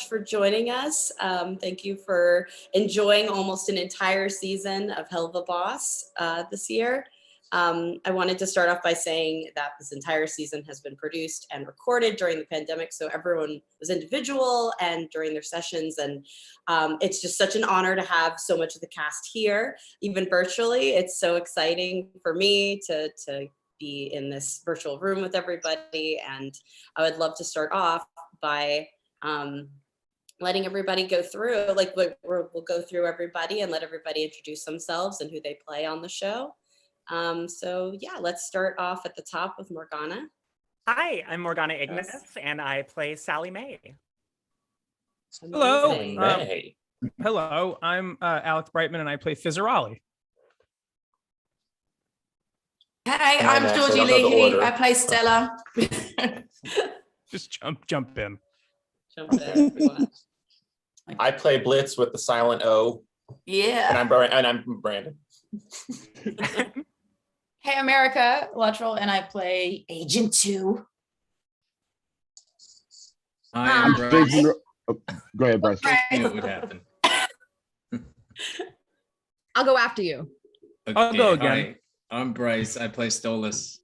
much for joining us. Thank you for enjoying almost an entire season of Helluva Boss this year. I wanted to start off by saying that this entire season has been produced and recorded during the pandemic, so everyone was individual and during their sessions, and it's just such an honor to have so much of the cast here, even virtually. It's so exciting for me to be in this virtual room with everybody, and I would love to start off by letting everybody go through, like we'll go through everybody and let everybody introduce themselves and who they play on the show. So yeah, let's start off at the top with Morgana. Hi, I'm Morgana Ignis, and I play Sally Mae. Hello. Hello, I'm Alex Brightman, and I play Fizzerali. Hey, I'm Georgie Leahy. I play Stella. Just jump in. Jump in. I play Blitz with the silent O. Yeah. And I'm Brandon. Hey, America, Luttrell, and I play Agent 2. I'm Bryce. Go ahead, Bryce. What would happen? I'll go after you. Okay, I'll go again. Hi, I'm Bryce. I play Stolas.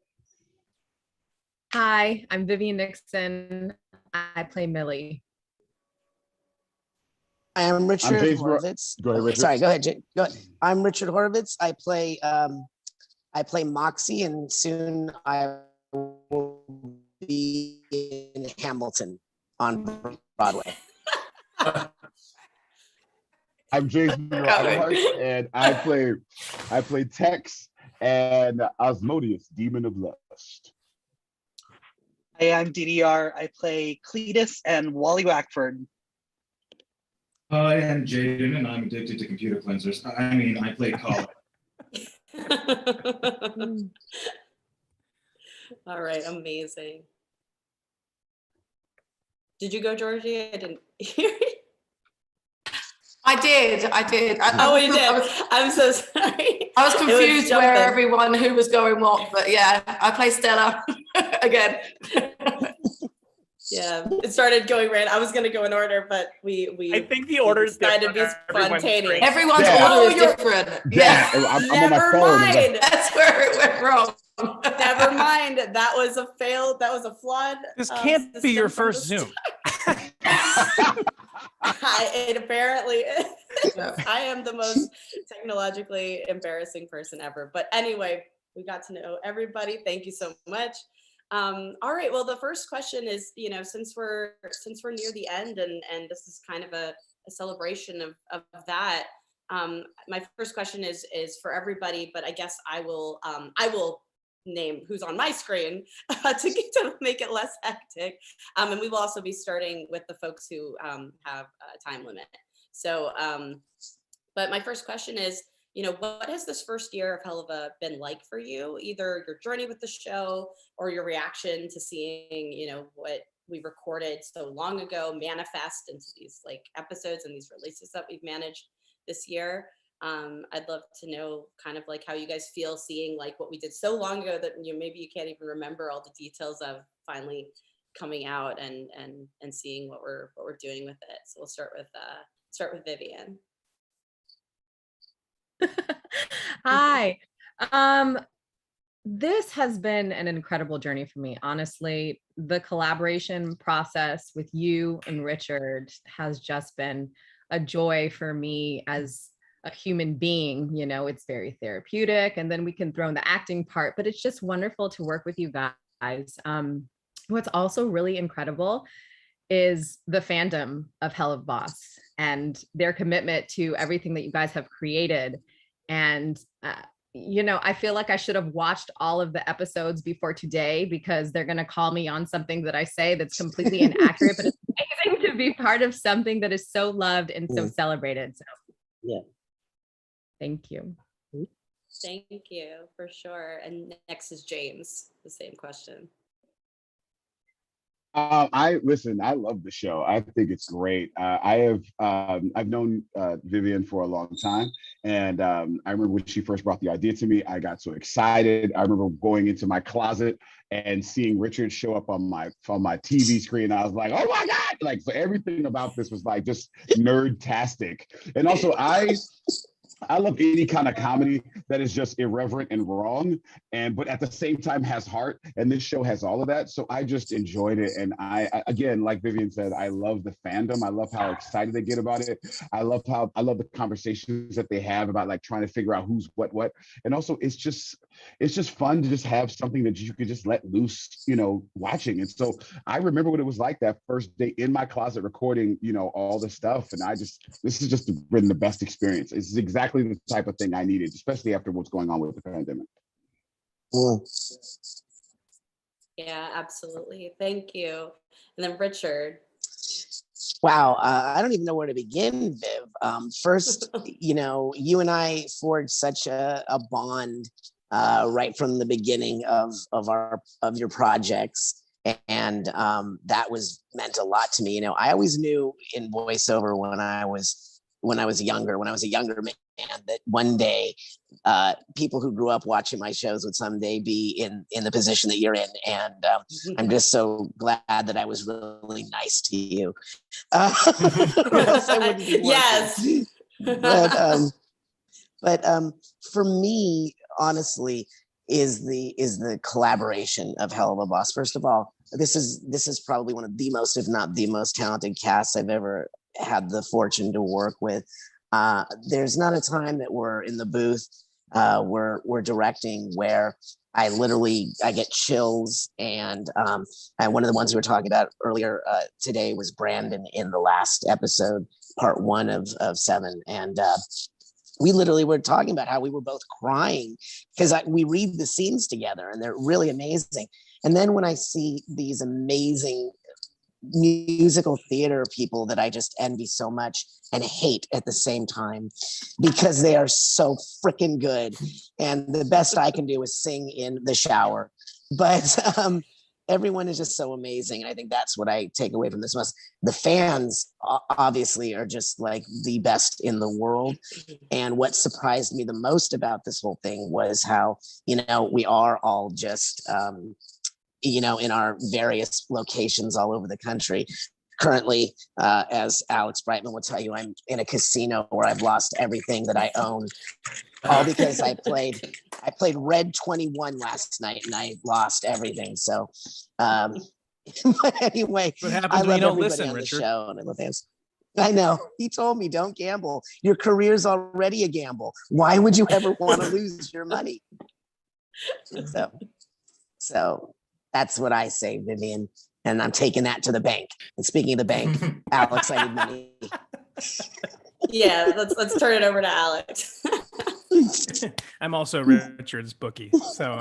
Hi, I'm Vivian Nixon. I play Millie. I am Richard Horowitz. Go ahead, Richard. Sorry, go ahead, Jake. Go ahead. I'm Richard Horowitz. I play Moxie, and soon I will be in Hamilton on Broadway. I'm Jason Reinhardt, and I play Tex and Osmodeus, Demon of Lust. Hey, I'm DDR. I play Cletus and Wally Wackford. Hi, I'm Jaden, and I'm addicted to computer cleansers. I play Colin. All right, amazing. Did you go, Georgie? I didn't hear it. I did. Oh, you did. I'm so sorry. I was confused where everyone who was going what, but yeah, I play Stella again. Yeah, it started going right. I was going to go in order, but we I think the order's decided to be spontaneous. Everyone's order is different. Yeah, I'm never mind. That's where it went wrong. Never mind. That was a failed. That was a flawed. This can't be your first Zoom. It apparently is. I am the most technologically embarrassing person ever. But anyway, we got to know everybody. Thank you so much. All right. Well, the first question is, since we're near the end, and this is kind of a celebration of that. My first question is for everybody, but I guess I will name who's on my screen to make it less hectic. And we will also be starting with the folks who have a time limit. So, but my first question is, what has this first year of Helluva been like for you? Either your journey with the show or your reaction to seeing, what we recorded so long ago manifest into these episodes and these releases that we've managed this year. I'd love to know kind of how you guys feel seeing what we did so long ago that maybe you can't even remember all the details of finally coming out and seeing what we're doing with it. So we'll start with Vivian. Hi. This has been an incredible journey for me. Honestly, the collaboration process with you and Richard has just been a joy for me as a human being. It's very therapeutic, and then we can throw in the acting part, but it's just wonderful to work with you guys. What's also really incredible is the fandom of Helluva Boss and their commitment to everything that you guys have created. And, I feel like I should have watched all of the episodes before today, because they're going to call me on something that I say that's completely inaccurate, but it's amazing to be part of something that is so loved and so celebrated. So, yeah. Thank you. Thank you, for sure. And next is James, the same question. I listen. I love the show. I think it's great. I've known Vivian for a long time, and I remember when she first brought the idea to me. I got so excited. I remember going into my closet and seeing Richard show up on my TV screen. I was like, oh my god! Like, so everything about this was like just nerd-tastic. And also, I love any kind of comedy that is just irreverent and wrong, but at the same time has heart. And this show has all of that. So I just enjoyed it. And I again, like Vivian said, I love the fandom. I love how excited they get about it. I love the conversations that they have about like trying to figure out who's what. And also it's just fun to just have something that you could just let loose, watching. And so I remember what it was like that first day in my closet recording, all the stuff. And this has just been the best experience. This is exactly the type of thing I needed, especially after what's going on with the pandemic. Yeah, absolutely. Thank you. And then Richard. Wow, I don't even know where to begin, Viv. First, you and I forged such a bond right from the beginning of your projects, and that was meant a lot to me. I always knew in voiceover when I was a younger man, that one day people who grew up watching my shows would someday be in the position that you're in. And I'm just so glad that I was really nice to you. Yes. But for me, honestly, is the collaboration of Helluva Boss. First of all, this is probably one of the most, if not the most talented casts I've ever had the fortune to work with. There's not a time that we're in the booth, we're directing, where I get chills. And one of the ones we were talking about earlier today was Brandon in the last episode, part 1 of 7. And we literally were talking about how we were both crying because we read the scenes together and they're really amazing. And then when I see these amazing musical theater people that I just envy so much and hate at the same time, because they are so freaking good, and the best I can do is sing in the shower. But everyone is just so amazing, and I think that's what I take away from this. The fans obviously are just like the best in the world, and what surprised me the most about this whole thing was how we are all just in our various locations all over the country. Currently, as Alex Brightman will tell you, I'm in a casino where I've lost everything that I own, all because I played Red 21 last night and I lost everything. So, but anyway, What happens I when love you don't everybody listen, on the Richard? show, and I love fans. I know. He told me, don't gamble. Your career's already a gamble. Why would you ever want to lose your money? So that's what I say, Vivian. And I'm taking that to the bank. And speaking of the bank, Alex, I need money. Yeah, let's turn it over to Alex. I'm also Richard's bookie. So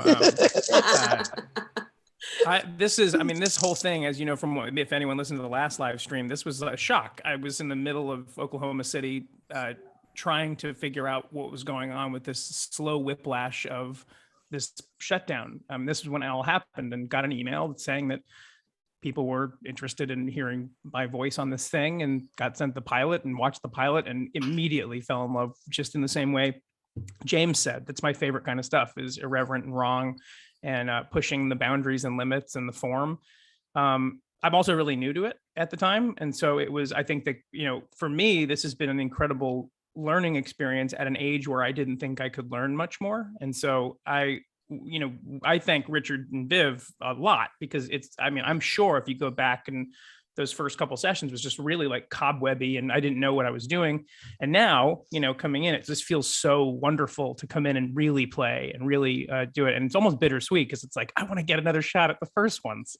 this whole thing, as you know, from if anyone listened to the last live stream, this was a shock. I was in the middle of Oklahoma City trying to figure out what was going on with this slow whiplash of this shutdown. This is when it all happened, and got an email saying that people were interested in hearing my voice on this thing, and got sent the pilot and watched the pilot and immediately fell in love, just in the same way James said. That's my favorite kind of stuff, is irreverent and wrong, and pushing the boundaries and limits and the form. I'm also really new to it at the time. And so it was, I think that, for me, this has been an incredible learning experience at an age where I didn't think I could learn much more. And so I thank Richard and Viv a lot, because I'm sure if you go back and those first couple sessions was just really like cobwebby, and I didn't know what I was doing. And now, coming in, it just feels so wonderful to come in and really play and really do it. And it's almost bittersweet, because it's like, I want to get another shot at the first ones,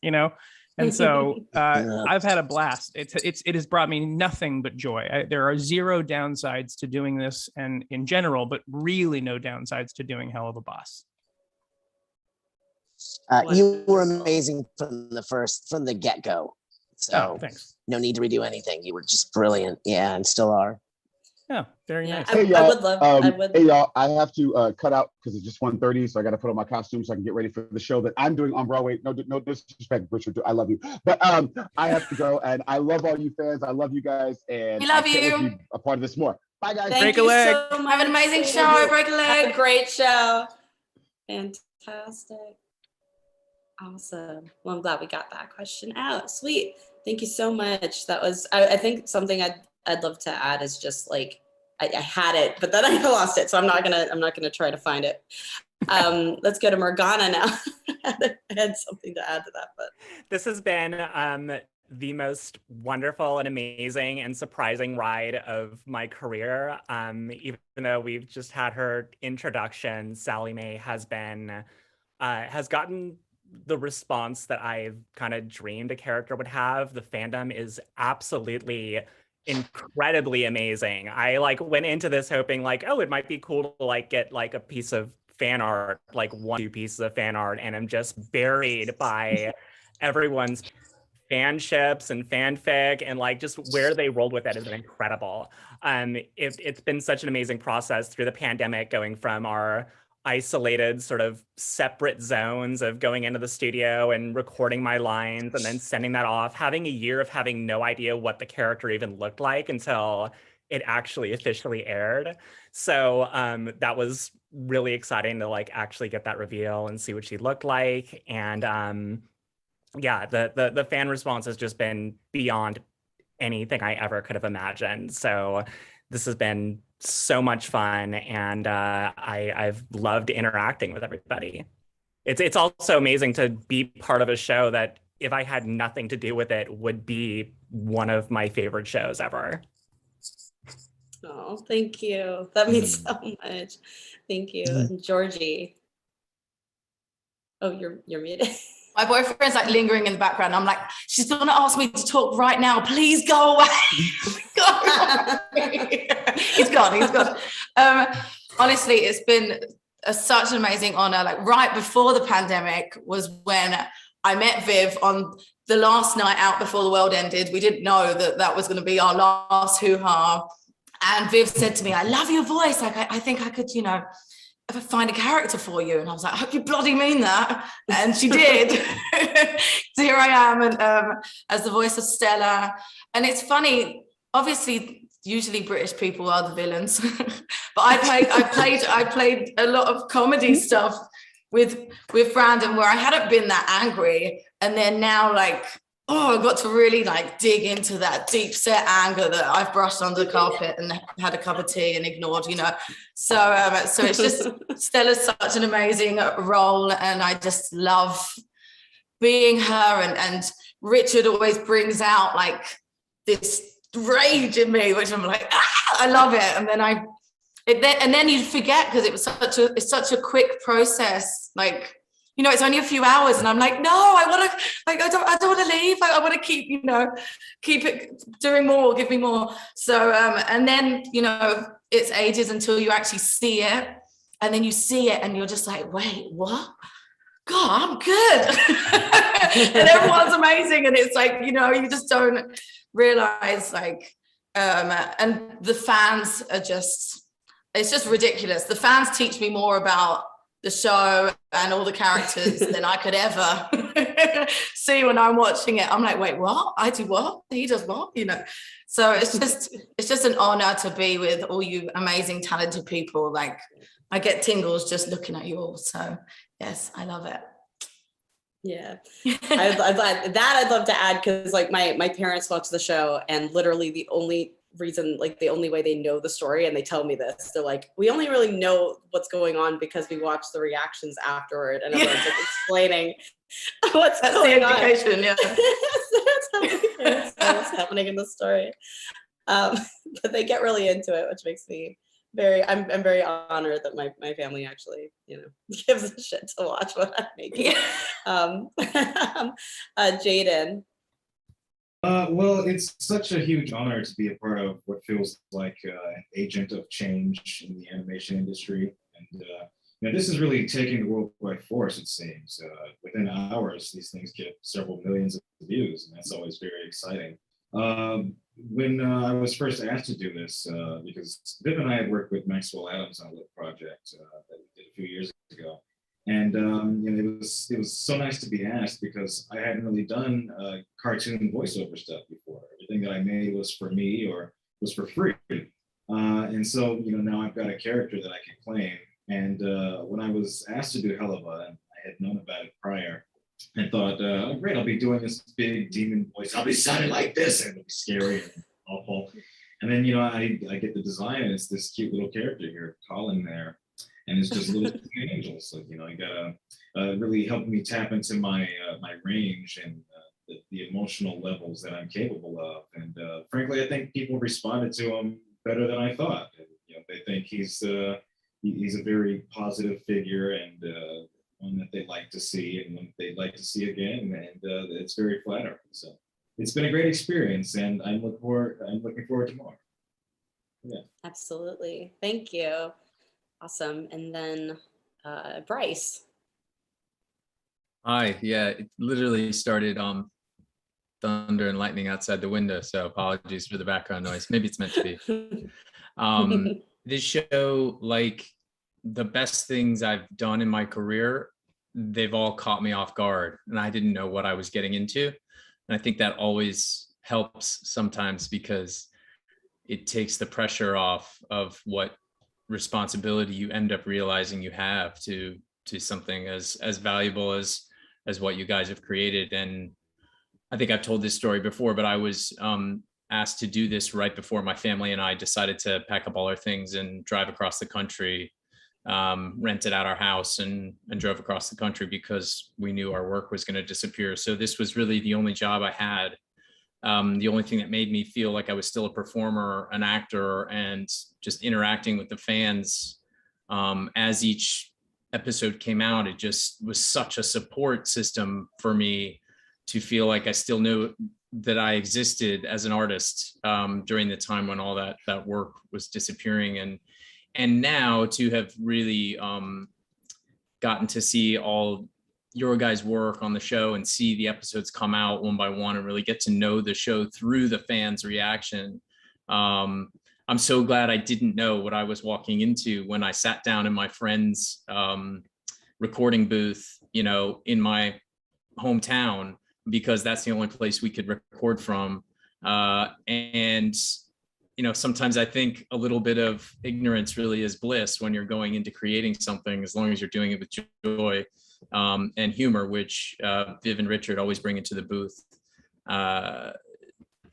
And so I've had a blast. It has brought me nothing but joy. There are zero downsides to doing this, and in general, but really no downsides to doing Helluva Boss. You were amazing from the get-go. So thanks. No need to redo anything. You were just brilliant. Yeah, and still are. Yeah, very Yeah, nice. I Hey y'all, would love. I would. hey y'all, I have to cut out because it's just 1:30, so I got to put on my costume so I can get ready for the show that I'm doing on Broadway. No disrespect, Richard, I love you, but I have to go, and I love all you fans. I love you guys, and We love I can't wait to you. be a part of this more. Bye, guys. Thank Break a you leg. so much. Have an amazing Thank show. you. Break a Have a leg. great show. Fantastic. Awesome. Well, I'm glad we got that question out. Sweet. Thank you so much. That was, I think something I'd love to add is just like, I had it, but then I lost it. So I'm not gonna try to find it. Let's go to Morgana now. I had something to add to that, but This has been the most wonderful and amazing and surprising ride of my career. Even though we've just had her introduction, Sally Mae has gotten the response that I've kind of dreamed a character would have. The fandom is absolutely incredibly amazing. I like went into this hoping like, oh, it might be cool to like get like a piece of fan art, like 1-2 pieces of fan art, and I'm just buried by everyone's fanships and fanfic, and like just where they rolled with it has been incredible. It's been such an amazing process through the pandemic, going from our isolated sort of separate zones of going into the studio and recording my lines and then sending that off, having a year of having no idea what the character even looked like until it actually officially aired. So that was really exciting to like actually get that reveal and see what she looked like. And yeah, the fan response has just been beyond anything I ever could have imagined. So this has been so much fun, and I've loved interacting with everybody. It's also amazing to be part of a show that, if I had nothing to do with it, would be one of my favorite shows ever. oh, thank you. That means so much. Thank you, and Georgie. Oh, you're muted. My boyfriend's like lingering in the background. I'm like, she's gonna ask me to talk right now. Please go away. He's gone. Honestly, it's been such an amazing honor. Like right before the pandemic was when I met Viv on the last night out before the world ended. We didn't know that was going to be our last hoo-ha. And Viv said to me, I love your voice. Like, I think I could, if I find a character for you. And I was like, I hope you bloody mean that. And she did. So here I am, and as the voice of Stella. And it's funny, obviously, usually British people are the villains. But I played a lot of comedy stuff with Brandon, where I hadn't been that angry. And then now, like, I got to really like dig into that deep set anger that I've brushed under the carpet and had a cup of tea and ignored, So it's just, Stella's such an amazing role, and I just love being her. And Richard always brings out like this rage in me, which I'm like, I love it. And then you forget, because it was such a quick process, like. It's only a few hours, and I'm like, no, I don't want to leave. I want to keep it doing more, give me more. So, and then, it's ages until you actually see it, and then you see it and you're just like, wait, what? God, I'm good. And everyone's amazing. And it's like, you just don't realize like, and the fans are it's just ridiculous. The fans teach me more about the show and all the characters than I could ever see when I'm watching it. I'm like, wait, what? I do what? He does what? So it's just an honor to be with all you amazing, talented people. Like, I get tingles just looking at you all. So yes, I love it. Yeah, I'd love to add, because like my parents watch the show, and literally the only way they know the story, and they tell me this, they're like, we only really know what's going on because we watch the reactions afterward, and everyone's like explaining what's going on. Yeah. That's what's happening in the story. But they get really into it, which makes me I'm very honored that my family actually, gives a shit to watch what I'm making. Jaden. Well, it's such a huge honor to be a part of what feels like an agent of change in the animation industry. And this is really taking the world by force, it seems. Within hours, these things get several millions of views, and that's always very exciting. when I was first asked to do this, because Viv and I had worked with Maxwell Adams on a little project that we did a few years ago, and it was so nice to be asked because I hadn't really done cartoon voiceover stuff before. Everything that I made was for me or was for free, and so now I've got a character that I can claim. And when I was asked to do Helluva, and I had known about it prior, and thought, oh, great, I'll be doing this big demon voice. I'll be sounding like this, and it'll be scary and awful. And then, I get the design, and it's this cute little character here, Colin there, and it's just little angels. So, I gotta really help me tap into my my range and the emotional levels that I'm capable of. And frankly, I think people responded to him better than I thought. And, they think he's a very positive figure and one that they like to see and one they'd like to see again, and it's very flattering. So it's been a great experience, and I'm looking forward to more. Yeah, absolutely. Thank you. Awesome. And then Bryce. Hi. Yeah, it literally started thunder and lightning outside the window, so apologies for the background noise. Maybe it's meant to be. This show, like the best things I've done in my career, they've all caught me off guard, and I didn't know what I was getting into. And I think that always helps sometimes because it takes the pressure off of what responsibility you end up realizing you have to something as valuable as what you guys have created. And I think I've told this story before, but I was asked to do this right before my family and I decided to pack up all our things and drive across the country, rented out our house and drove across the country because we knew our work was going to disappear. So this was really the only job I had. The only thing that made me feel like I was still a performer, an actor, and just interacting with the fans as each episode came out. It just was such a support system for me to feel like I still knew that I existed as an artist during the time when all that work was disappearing. And now to have really gotten to see all your guys' work on the show and see the episodes come out one by one and really get to know the show through the fans' reaction. I'm so glad I didn't know what I was walking into when I sat down in my friend's recording booth, in my hometown, because that's the only place we could record from. And sometimes I think a little bit of ignorance really is bliss when you're going into creating something, as long as you're doing it with joy and humor, which Viv and Richard always bring into the booth.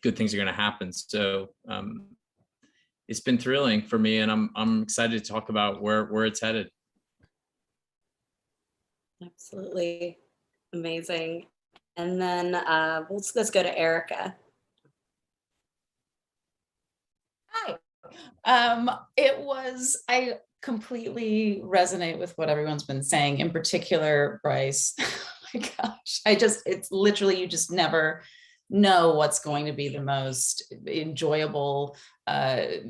Good things are going to happen. So it's been thrilling for me, and I'm excited to talk about where it's headed. Absolutely amazing. And then let's go to Erica. Hi. I completely resonate with what everyone's been saying, in particular, Bryce. Oh my gosh, it's literally, you just never know what's going to be the most enjoyable,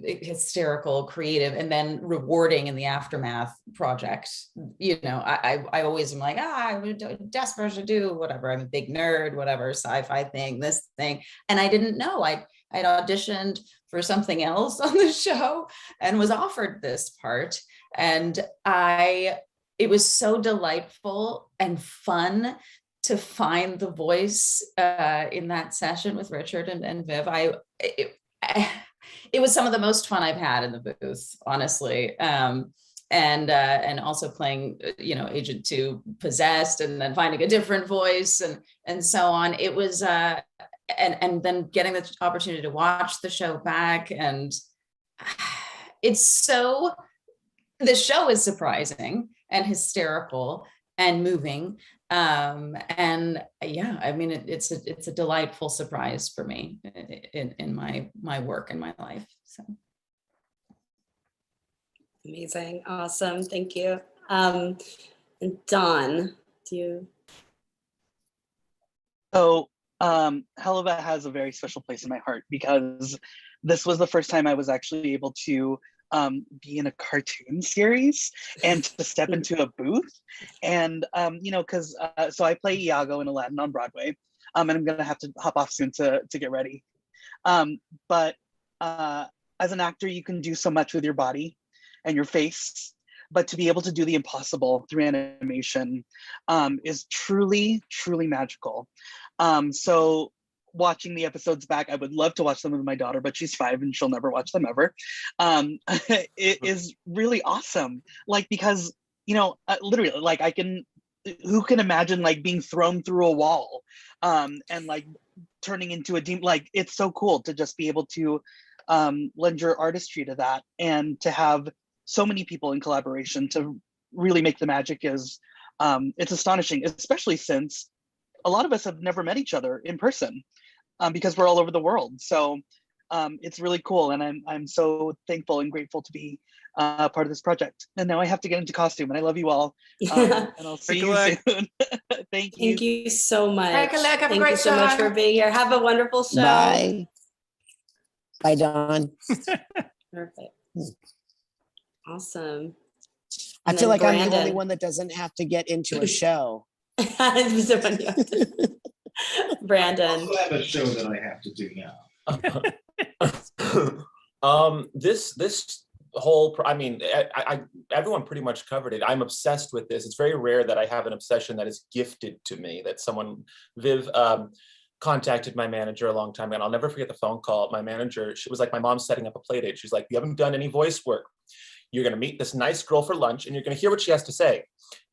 hysterical, creative, and then rewarding in the aftermath project. I always am like, I'm desperate to do whatever. I'm a big nerd, whatever, sci-fi thing, this thing. And I didn't know I'd auditioned for something else on the show and was offered this part. And it was so delightful and fun to find the voice in that session with Richard and Viv. It was some of the most fun I've had in the booth, honestly. And also playing, Agent 2 Possessed, and then finding a different voice and so on. It was, and then getting the opportunity to watch the show back, and the show is surprising and hysterical and moving. And yeah, I mean, it's a delightful surprise for me in my work and my life. So amazing, awesome, thank you. And Dawn, do you? So Helluva has a very special place in my heart because this was the first time I was actually able to be in a cartoon series and to step into a booth. And because so I play Iago in Aladdin on Broadway, and I'm gonna have to hop off soon to get ready. But as an actor, you can do so much with your body and your face, but to be able to do the impossible through animation is truly, truly magical. So watching the episodes back, I would love to watch them with my daughter, but she's 5 and she'll never watch them ever. It is really awesome. Like, because, you know, literally, like who can imagine like being thrown through a wall and like turning into a demon? Like, it's so cool to just be able to lend your artistry to that, and to have so many people in collaboration to really make the magic is, it's astonishing, especially since a lot of us have never met each other in person because we're all over the world. So it's really cool, and I'm so thankful and grateful to be part of this project. And now I have to get into costume, and I love you all, and I'll see you soon. Thank you. Thank you so much. Have a Thank great you so much for being here. Have a wonderful show. Bye. Bye, Dawn. Perfect. Awesome. I And feel then like I'm the only Brandon. one that doesn't have to get into a show. Brandon. I also have a show that I have to do now. This whole, I mean, everyone pretty much covered it. I'm obsessed with this. It's very rare that I have an obsession that is gifted to me, that someone, Viv, contacted my manager a long time ago, and I'll never forget the phone call. My manager, she was like, my mom's setting up a play date. She's like, you haven't done any voice work. You're gonna meet this nice girl for lunch, and you're gonna hear what she has to say.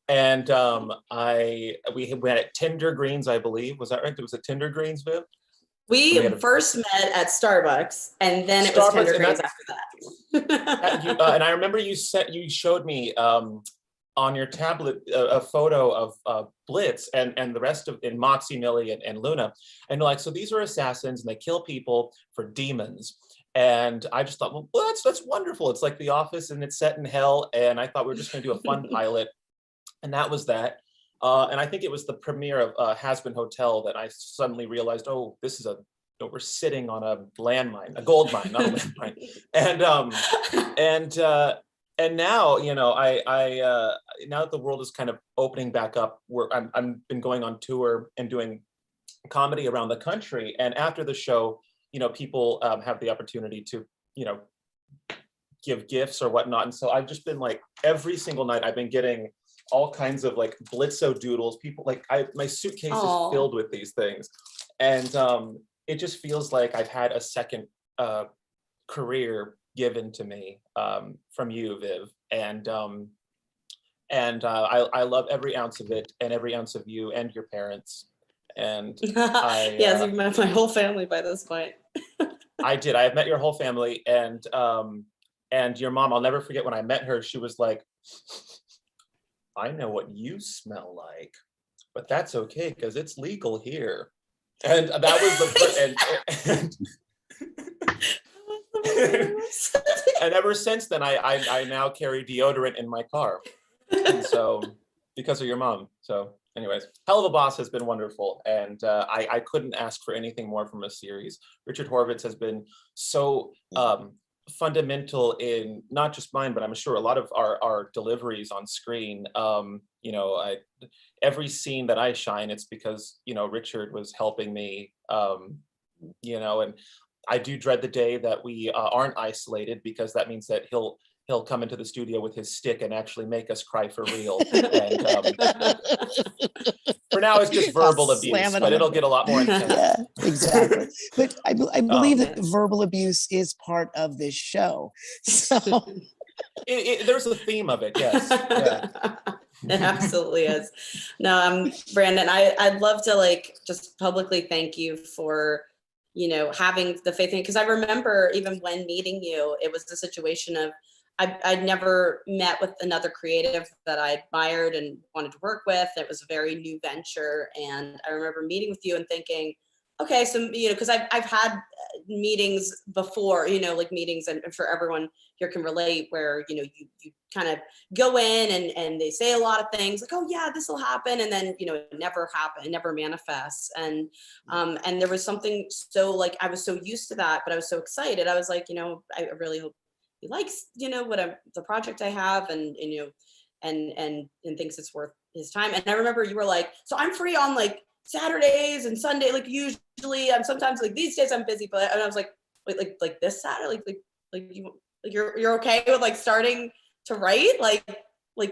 And we went at Tinder Greens, I believe. Was that right? It was at Tinder Greens, Viv? We first met at Starbucks, and then it was Tinder Greens after that. And I remember you showed me on your tablet a photo of Blitz and the rest of, in Moxie, Millie, and Luna, and like, so these are assassins and they kill people for demons. And I just thought, well, that's wonderful. It's like The Office and it's set in hell. And I thought we were just going to do a fun pilot, and that was that. And I think it was the premiere of Has-Been Hotel that I suddenly realized, oh, this is we're sitting on a landmine, a gold mine, not a landmine. And now, you know, now that the world is kind of opening back up, I've been going on tour and doing comedy around the country. And after the show, you know, people have the opportunity to, you know, give gifts or whatnot. And so I've just been like, every single night I've been getting all kinds of like Blitzo doodles. People like, my suitcase is filled with these things. And it just feels like I've had a second career given to me from you, Viv. And I love every ounce of it, and every ounce of you and your parents. And yes, you've met my whole family by this point. I did. I have met your whole family, and your mom. I'll never forget when I met her. She was like, "I know what you smell like, but that's okay because it's legal here." And that was the and ever since then, I now carry deodorant in my car, and so because of your mom. So. Anyways, Helluva Boss has been wonderful, and I couldn't ask for anything more from a series. Richard Horvitz has been so fundamental in not just mine, but I'm sure a lot of our deliveries on screen. You know, every scene that I shine, it's because, you know, Richard was helping me. You know, and I do dread the day that we aren't isolated, because that means that he'll come into the studio with his stick and actually make us cry for real. And for now, it's just verbal abuse, but it'll get a lot more intense. Yeah, exactly. But I believe that verbal abuse is part of this show. So there's a theme of it, yes. Yeah. It absolutely is. No, Brandon, I'd love to like just publicly thank you for, you know, having the faith in, because I remember even when meeting you, it was the situation of I'd never met with another creative that I admired and wanted to work with. It was a very new venture. And I remember meeting with you and thinking, okay, so, you know, because I've had meetings before, you know, like meetings, and for everyone here can relate, where, you know, you kind of go in and they say a lot of things like, oh yeah, this will happen. And then, you know, it never happens, it never manifests. And there was something so like, I was so used to that, but I was so excited. I was like, you know, I really hope he likes, you know, the project I have, and you know, and thinks it's worth his time. And I remember you were like, so I'm free on like Saturdays and Sunday, like usually I'm sometimes like these days I'm busy, but and I was like this Saturday, you're okay with like starting to write like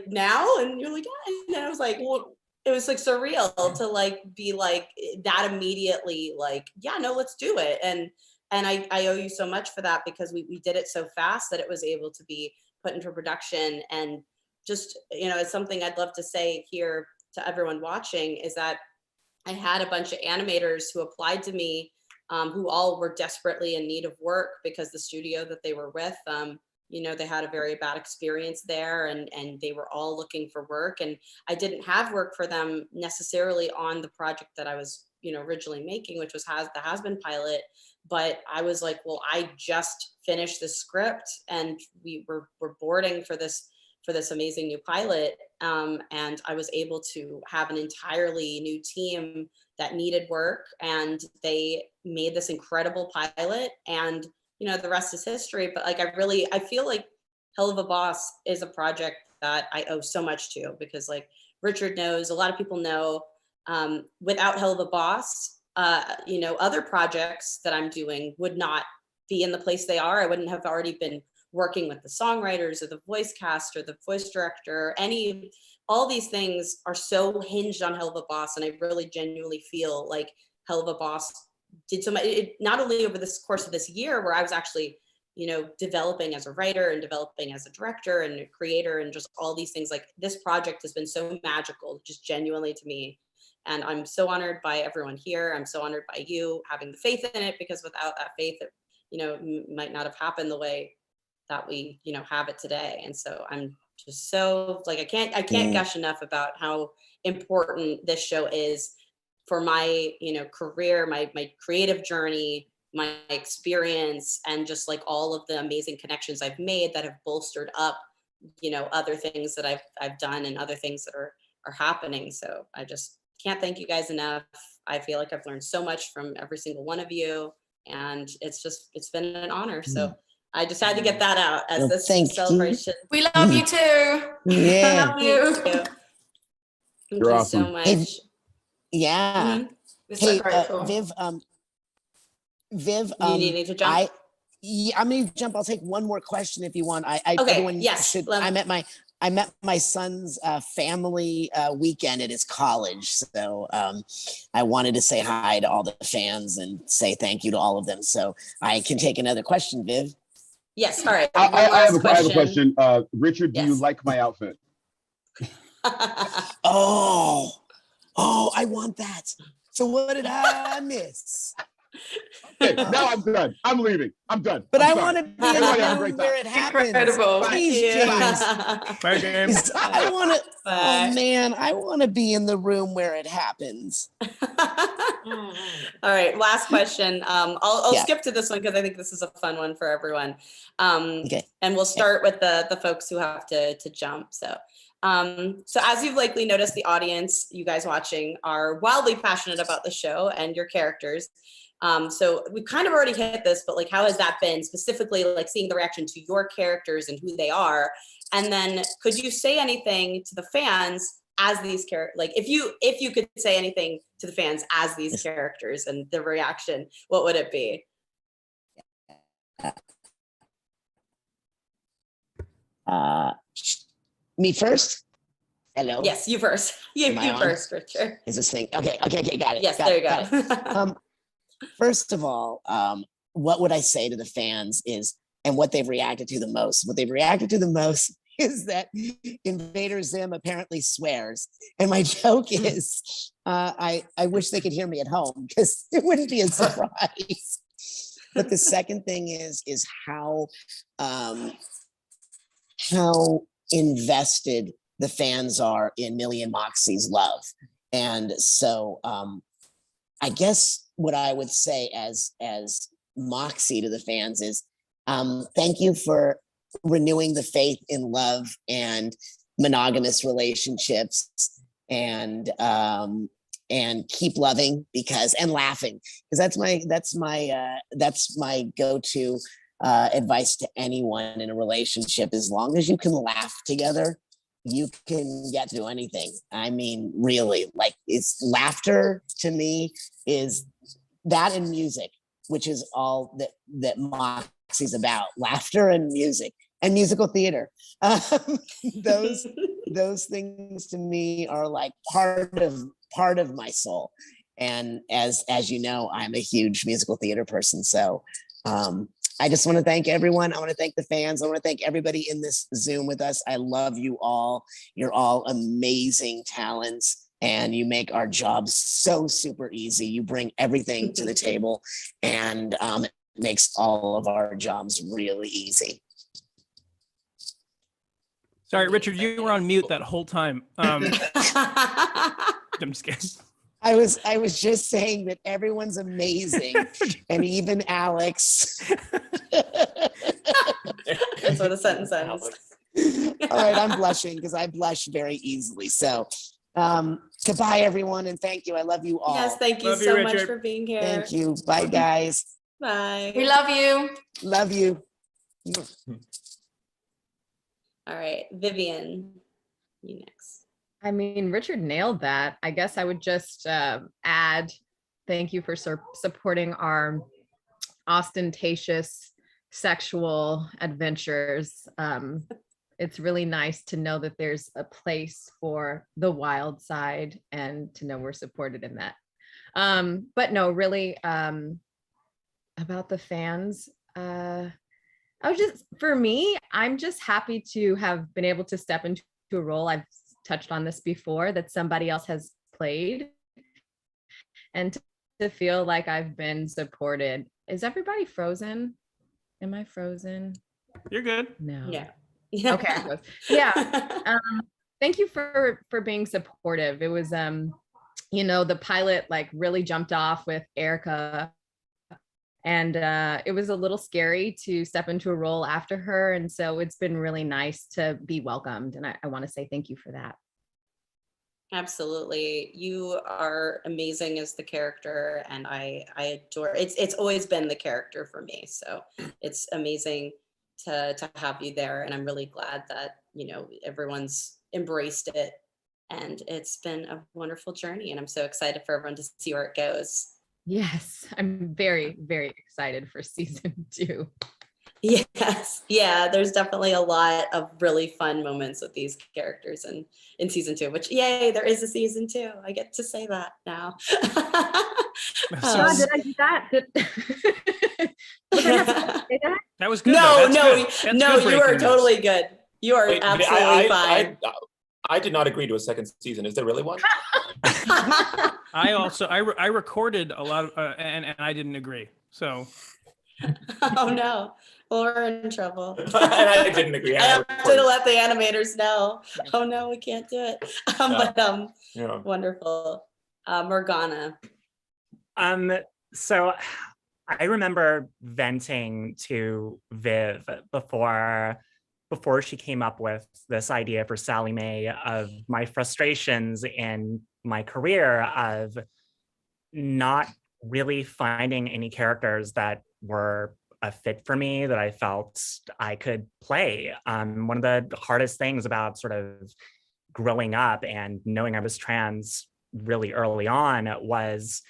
now? And you're like, yeah. And then I was like, well, it was like surreal to like be like that immediately, like, yeah, no, let's do it. And I owe you so much for that, because we did it so fast that it was able to be put into production. And just, you know, it's something I'd love to say here to everyone watching, is that I had a bunch of animators who applied to me, who all were desperately in need of work, because the studio that they were with, you know, they had a very bad experience there, and they were all looking for work. And I didn't have work for them necessarily on the project that I was, you know, originally making, which was the Has-Been pilot. But I was like, well, I just finished the script and we're boarding for this amazing new pilot. And I was able to have an entirely new team that needed work, and they made this incredible pilot, and you know, the rest is history. But like, I feel like Helluva Boss is a project that I owe so much to, because like Richard knows, a lot of people know, without Helluva Boss, you know, other projects that I'm doing would not be in the place they are. I wouldn't have already been working with the songwriters or the voice cast or the voice director. All these things are so hinged on Helluva Boss, and I really genuinely feel like Helluva Boss did so much, not only over this course of this year, where I was actually, you know, developing as a writer and developing as a director and a creator and just all these things. Like, this project has been so magical, just genuinely, to me. And I'm so honored by everyone here. I'm so honored by you having the faith in it, because without that faith, it, you know, might not have happened the way that we, you know, have it today. And so I'm just so like, I can't gush enough about how important this show is for my, you know, career, my creative journey, my experience, and just like all of the amazing connections I've made that have bolstered up, you know, other things that I've done and other things that are happening. So I just can't thank you guys enough. I feel like I've learned so much from every single one of you, and it's been an honor. So I just had to get that out as this celebration. We love you too. Yeah. Love you. Thank You're you awesome. so much. Hey, yeah. We're Hey, so grateful. Viv, You need me to jump? I'm gonna jump. I'll take one more question if you want. Okay, Everyone yes, should. love- I met my son's family weekend at his college, so I wanted to say hi to all the fans and say thank you to all of them. So I can take another question, Viv. Yes, all right. I have a question. Richard, do you like my outfit? Oh, I want that. So what did I miss? Okay, now I'm done. I'm leaving. I'm done. But I'm I want to be in Everybody have a the great room where time. it happens. Incredible. Please, James. Bye, James. I want to. Oh man, I want to be in the room where it happens. All right, last question. I'll Yeah. skip to this one because I think this is a fun one for everyone. Okay. And we'll start with the folks who have to jump. So as you've likely noticed, the audience, you guys watching, are wildly passionate about the show and your characters. So we kind of already hit this, but like, how has that been specifically, like seeing the reaction to your characters and who they are? And then could you say anything to the fans as these characters, like if you could say anything to the fans as these characters and the reaction, what would it be? Me first? Hello? Yes, you first. You first, Richard. Is this thing? Okay, got it. Yes, got there it, you got go. it. First of all, what would I say to the fans is, and what they've reacted to the most? What they've reacted to the most is that Invader Zim apparently swears. And my joke is, I wish they could hear me at home because it wouldn't be a surprise. But the second thing is how invested the fans are in Millie and Moxie's love. And so I guess what I would say as Moxie to the fans is, thank you for renewing the faith in love and monogamous relationships, and keep loving and laughing, because that's my go-to advice to anyone in a relationship. As long as you can laugh together, you can get through anything. I mean, really, like, it's laughter to me is that and music, which is all that Moxie's about: laughter and music and musical theater. Those things to me are like part of my soul. And as you know, I'm a huge musical theater person. So I just want to thank everyone. I want to thank the fans. I want to thank everybody in this Zoom with us. I love you all. You're all amazing talents, and you make our jobs so super easy. You bring everything to the table, and it makes all of our jobs really easy. Sorry, Richard, you were on mute that whole time. I'm just kidding. I was just saying that everyone's amazing, and even Alex. That's what the sentence ends. All right, I'm blushing because I blush very easily. So goodbye, everyone, and thank you. I love you all. Yes, thank you Love you, so much Richard. for being here. Thank you. Bye, guys. Bye. We love you. Love you. All right, Vivian, you next. I mean, Richard nailed that. I guess I would just add, thank you for supporting our ostentatious sexual adventures. It's really nice to know that there's a place for the wild side and to know we're supported in that. But no, really, about the fans, for me, I'm just happy to have been able to step into a role. I've touched on this before, that somebody else has played, and to feel like I've been supported. Is everybody frozen? Am I frozen? You're good. No. Yeah. Okay. I'm frozen. Yeah. Thank you for being supportive. It was the pilot like really jumped off with Erica, and it was a little scary to step into a role after her. And so it's been really nice to be welcomed. And I want to say thank you for that. Absolutely. You are amazing as the character, and I adore it's always been the character for me. So it's amazing to have you there. And I'm really glad that, everyone's embraced it, and it's been a wonderful journey. And I'm so excited for everyone to see where it goes. Yes, I'm very, very excited for season 2. Yes. Yeah, there's definitely a lot of really fun moments with these characters in season 2, which yay, there is a season 2. I get to say that now. Did I do that? Was I not supposed to say that? That was good. No, no, you are totally good. You are absolutely fine. I did not agree to a second season. Is there really one? I recorded a lot of, and I didn't agree. So. Oh no. Well, we're in trouble. And I didn't agree. I have to let the animators know. Oh no, we can't do it. Wonderful. Morgana. So I remember venting to Viv before she came up with this idea for Sally Mae of my frustrations in my career of not really finding any characters that were a fit for me that I felt I could play. One of the hardest things about sort of growing up and knowing I was trans really early on was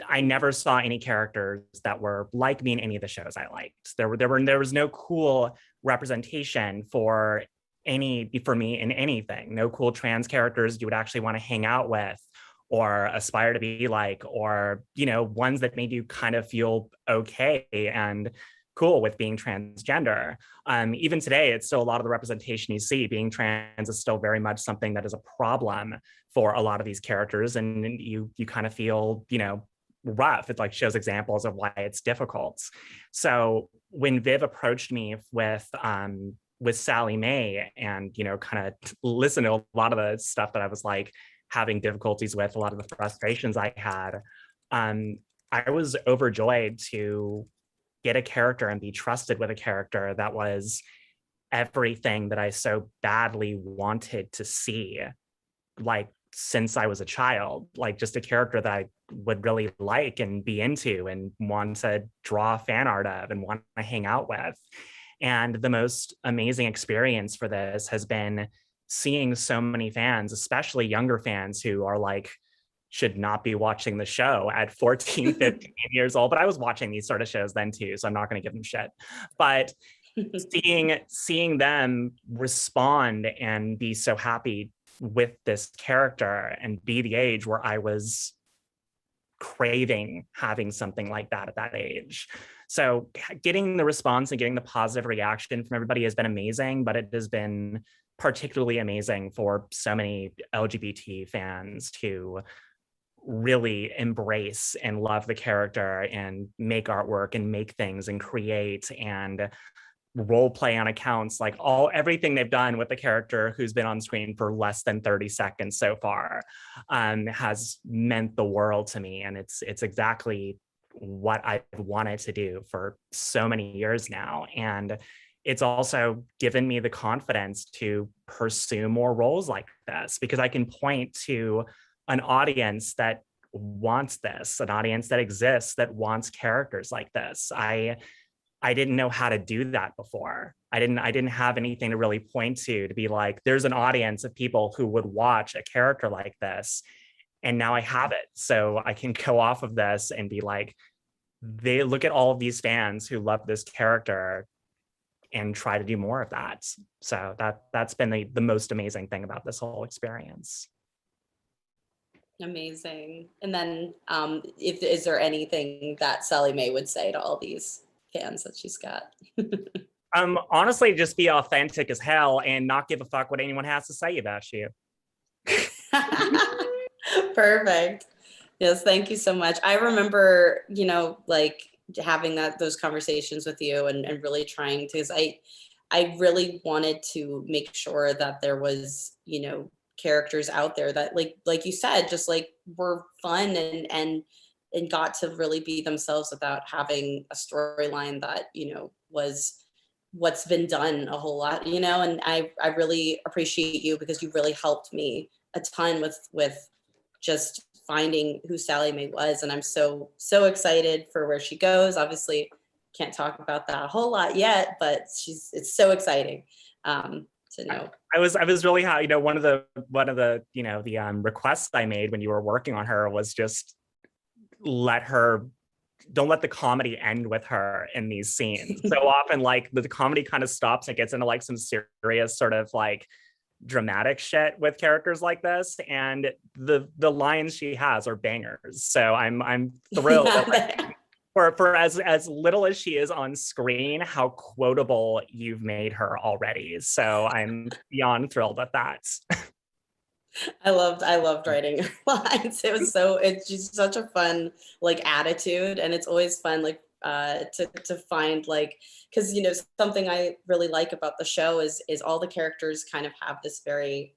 I never saw any characters that were like me in any of the shows I liked. There was no cool representation for me in anything. No cool trans characters you would actually want to hang out with or aspire to be like, or, ones that made you kind of feel okay and cool with being transgender. Even today, it's still a lot of the representation you see. Being trans is still very much something that is a problem for a lot of these characters. And you kind of feel, rough. It like shows examples of why it's difficult. So when Viv approached me with Sally Mae and, kind of listen to a lot of the stuff that I was like, having difficulties with, a lot of the frustrations I had, I was overjoyed to get a character and be trusted with a character that was everything that I so badly wanted to see, like since I was a child, like just a character that I would really like and be into and want to draw fan art of and want to hang out with. And the most amazing experience for this has been seeing so many fans, especially younger fans who are like, should not be watching the show at 14, 15 years old. But I was watching these sort of shows then too, so I'm not going to give them shit. But seeing them respond and be so happy with this character and be the age where I was craving having something like that at that age. So getting the response and getting the positive reaction from everybody has been amazing, but it has been particularly amazing for so many LGBT fans to really embrace and love the character and make artwork and make things and create and role play on accounts, like everything they've done with the character who's been on screen for less than 30 seconds so far has meant the world to me. And it's exactly what I've wanted to do for so many years now. And it's also given me the confidence to pursue more roles like this, because I can point to an audience that wants this, an audience that exists that wants characters like this. I didn't know how to do that before. I didn't have anything to really point to be like, there's an audience of people who would watch a character like this. And now I have it. So I can go off of this and be like, they look at all of these fans who love this character and try to do more of that. So that's been the most amazing thing about this whole experience. Amazing. And then is there anything that Sally Mae would say to all these fans that she's got? Honestly, just be authentic as hell and not give a fuck what anyone has to say about you. Perfect. Yes, thank you so much. I remember, like having those conversations with you and really trying to, because I really wanted to make sure that there was, characters out there that like you said, just like were fun and got to really be themselves without having a storyline that, was what's been done a whole lot, and I really appreciate you because you really helped me a ton with just finding who Sally Mae was. And I'm so excited for where she goes. Obviously can't talk about that a whole lot yet, but it's so exciting to know. I was really happy. One of the the requests I made when you were working on her was just don't let the comedy end with her in these scenes. So often like the comedy kind of stops and gets into like some serious sort of like dramatic shit with characters like this, and the lines she has are bangers. So I'm thrilled for as little as she is on screen, how quotable you've made her already. So I'm beyond thrilled with that. I loved writing her lines. It's just such a fun like attitude, and it's always fun like to find like, because something I really like about the show is all the characters kind of have this very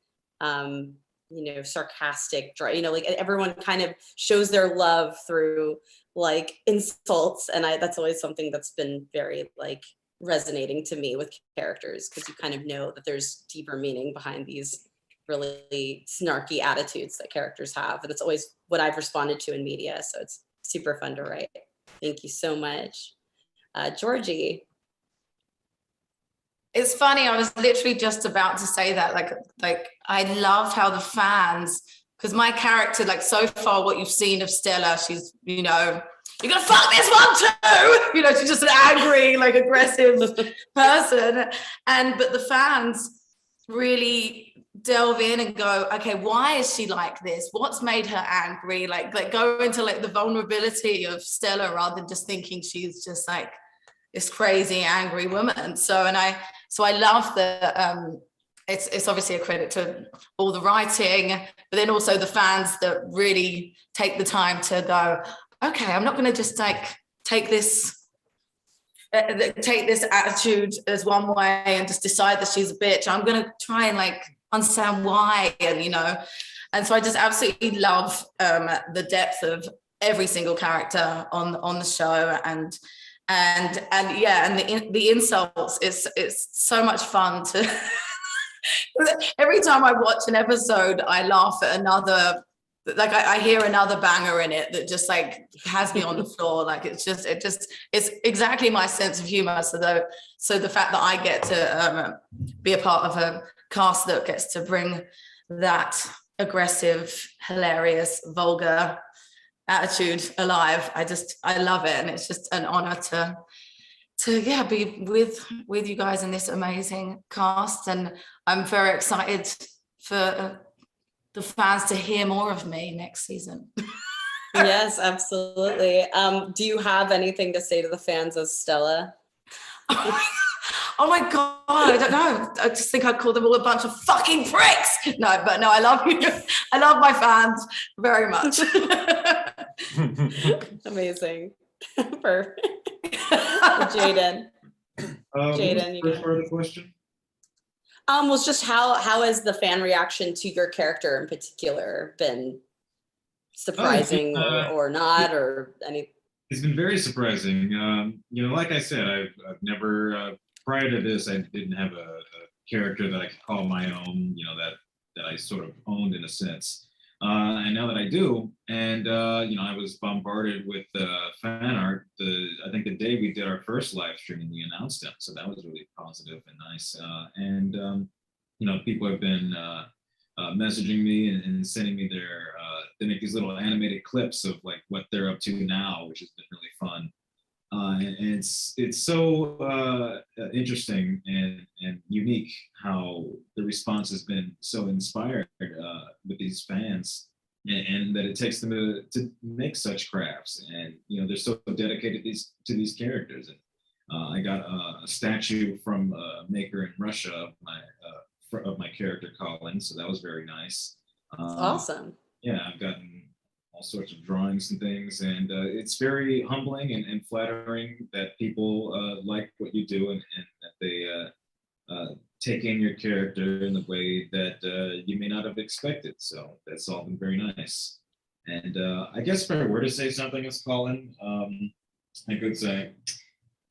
sarcastic, like everyone kind of shows their love through like insults, and that's always something that's been very like resonating to me with characters, because you kind of know that there's deeper meaning behind these really snarky attitudes that characters have, and it's always what I've responded to in media, so it's super fun to write. Thank you so much. Georgie. It's funny, I was literally just about to say that, like I loved how the fans, because my character, like so far what you've seen of Stella, she's, you're gonna fuck this one too! She's just an angry, like aggressive person. But the fans really delve in and go, okay, why is she like this? What's made her angry? Like go into like the vulnerability of Stella rather than just thinking she's just like this crazy angry woman. So I love that. It's obviously a credit to all the writing, but then also the fans that really take the time to go, okay, I'm not going to just like take this attitude as one way and just decide that she's a bitch. I'm going to try and like understand why, and so I just absolutely love the depth of every single character on the show, and the insults. It's so much fun to. Every time I watch an episode, I laugh at another. Like I hear another banger in it that just like has me on the floor. Like it's exactly my sense of humor. So the fact that I get to be a part of a cast that gets to bring that aggressive, hilarious, vulgar attitude alive. I love it, and it's just an honor to be with you guys in this amazing cast, and I'm very excited for the fans to hear more of me next season. Yes, absolutely. Do you have anything to say to the fans as Stella? Oh my God, I don't know. I just think I'd call them all a bunch of fucking pricks. No, but no, I love you. I love my fans very much. Amazing. Perfect. Jaden. Jaden, you first go. part of the question? Was just how has the fan reaction to your character in particular been? Surprising or not, or any? It's been very surprising. Like I said, I've never prior to this, I didn't have a character that I could call my own. That I sort of owned in a sense. And now that I do, and I was bombarded with fan art. I think the day we did our first live stream, we announced it, so that was really positive and nice. People have been messaging me and sending me they make these little animated clips of like what they're up to now, which has been really fun. And it's so interesting and unique how the response has been so inspired with these fans, and that it takes them to make such crafts, and they're so dedicated to these characters. And I got a statue from a maker in Russia of my character Colin, so that was very nice. Awesome. Yeah, I've gotten all sorts of drawings and things, and it's very humbling and flattering that people like what you do, and that they take in your character in the way that you may not have expected. So that's all been very nice. And I guess if I were to say something as Colin, I could say,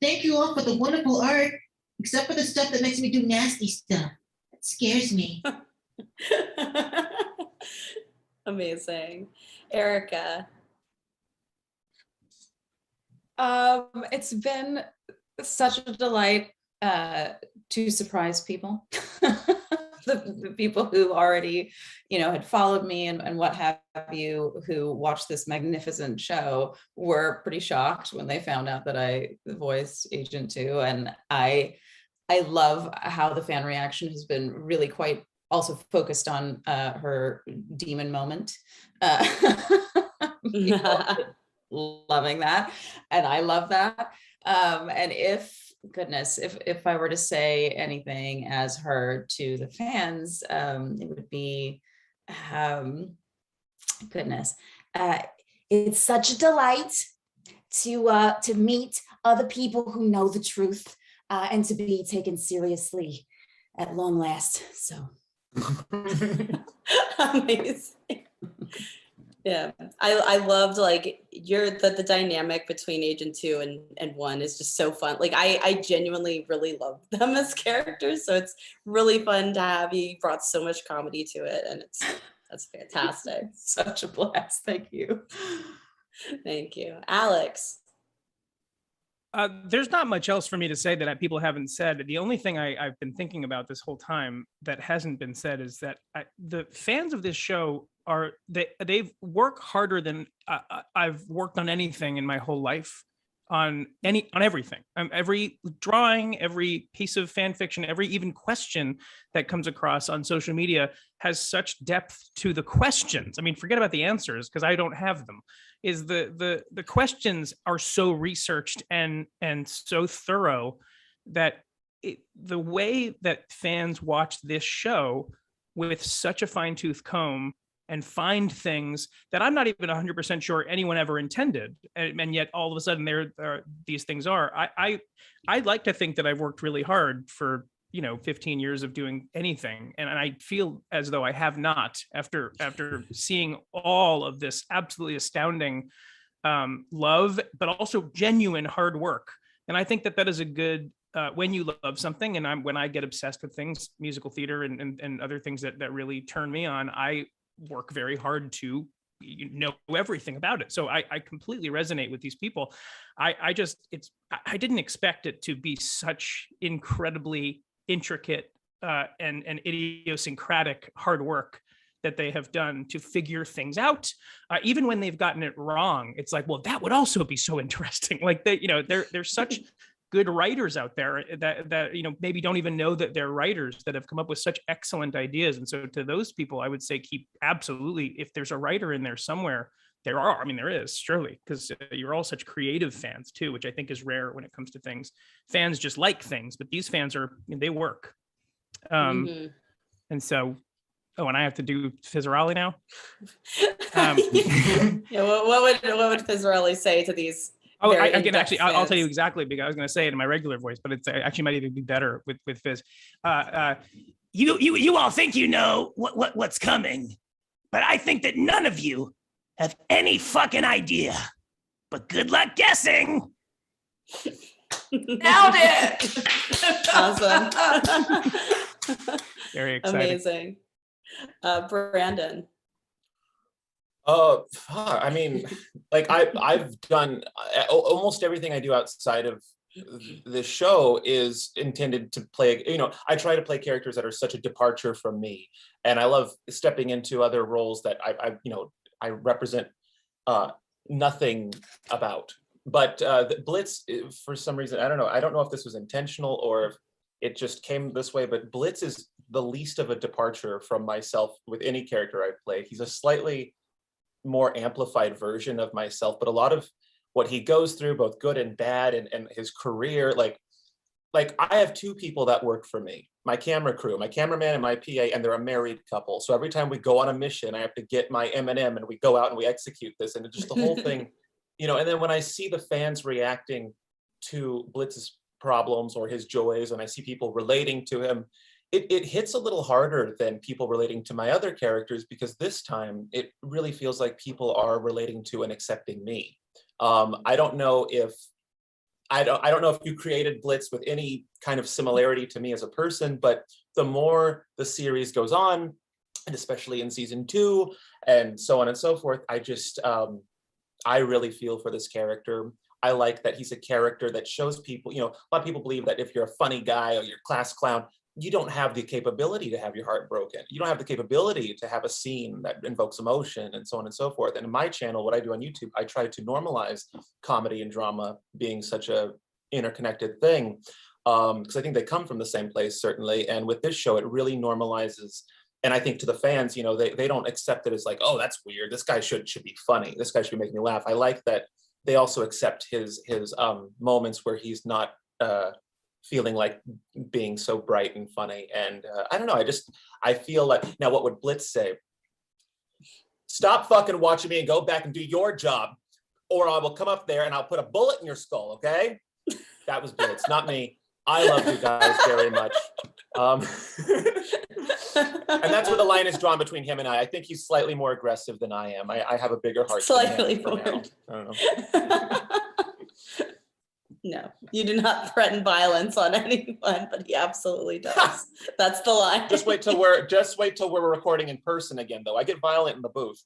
thank you all for the wonderful art, except for the stuff that makes me do nasty stuff. That scares me. Amazing. Erica. It's been such a delight to surprise people. The people who already, had followed me and what have you, who watched this magnificent show, were pretty shocked when they found out that I voiced Agent 2. And I love how the fan reaction has been really quite also focused on her demon moment. Loving that, and I love that. And if I were to say anything as her to the fans, it would be, it's such a delight to meet other people who know the truth, and to be taken seriously at long last. So amazing. Yeah, I loved like the dynamic between Agent 2 and 1 is just so fun. Like I genuinely really love them as characters, so it's really fun to have you. Brought so much comedy to it, and that's fantastic. Such a blast. Thank you. Thank you, Alex. There's not much else for me to say that people haven't said. The only thing I've been thinking about this whole time that hasn't been said is that the fans of this show they've worked harder than I've worked on anything in my whole life, on everything. Every drawing, every piece of fan fiction, every even question that comes across on social media has such depth to the questions. I mean, forget about the answers because I don't have them. Is the questions are so researched and so thorough that the way that fans watch this show with such a fine-tooth comb and find things that I'm not even 100% sure anyone ever intended, and yet all of a sudden these things are. I'd like to think that I've worked really hard for 15 years of doing anything, and I feel as though I have not after seeing all of this absolutely astounding love, but also genuine hard work. And I think that is a good when you love something, and when I get obsessed with things, musical theater and other things that really turn me on, I work very hard to know everything about it. So I completely resonate with these people. I didn't expect it to be such incredibly intricate and idiosyncratic hard work that they have done to figure things out. Even when they've gotten it wrong, it's like, well, that would also be so interesting. Like they, you know, there's such good writers out there that you know, maybe don't even know that they're writers, that have come up with such excellent ideas. And so to those people, I would say keep absolutely, if there's a writer in there somewhere, there are, I mean, there is, surely, because you're all such creative fans too, which I think is rare when it comes to things. Fans just like things, but these fans are, they work. And so, oh, and I have to do Fizzarelli now. Yeah, what would Fizzarelli say to these? Oh, I can actually, I'll tell you exactly, because I was going to say it in my regular voice, but it's actually might even be better with Fizz. You all think you know what's coming, but I think that none of you have any fucking idea. But good luck guessing. Nailed it. Awesome. Very exciting. Amazing. Brandon. I mean, like I've done almost everything I do outside of the show is intended to play, you know, I try to play characters that are such a departure from me. And I love stepping into other roles that I represent nothing about. But the Blitz, for some reason, I don't know if this was intentional or if it just came this way, but Blitz is the least of a departure from myself with any character I play. He's a slightly more amplified version of myself, but a lot of what he goes through, both good and bad, and his career, like I have two people that work for me, my camera crew, my cameraman and my PA, and they're a married couple. So every time we go on a mission, I have to get my M&M and we go out and we execute this, and it's just the whole thing, you know. And then when I see the fans reacting to Blitz's problems or his joys, and I see people relating to him, it hits a little harder than people relating to my other characters, because this time it really feels like people are relating to and accepting me. I don't know if you created Blitz with any kind of similarity to me as a person, but the more the series goes on, and especially in season 2 and so on and so forth, I really feel for this character. I like that he's a character that shows people, you know, a lot of people believe that if you're a funny guy or you're a class clown, you don't have the capability to have your heart broken. You don't have the capability to have a scene that invokes emotion and so on and so forth. And in my channel, what I do on YouTube, I try to normalize comedy and drama being such a interconnected thing, because I think they come from the same place, certainly. And with this show, it really normalizes. And I think to the fans, you know, they don't accept it as like, oh, that's weird. This guy should be funny. This guy should be making me laugh. I like that they also accept his moments where he's not feeling like being so bright and funny. And I don't know, I feel like, now what would Blitz say? Stop fucking watching me and go back and do your job, or I will come up there and I'll put a bullet in your skull, okay? That was Blitz, not me. I love you guys very much. And that's where the line is drawn between him and I. I think he's slightly more aggressive than I am. I have a bigger heart. Slightly more. I don't know. No, you do not threaten violence on anyone, but he absolutely does. That's the line. Just wait till we're recording in person again, though. I get violent in the booth.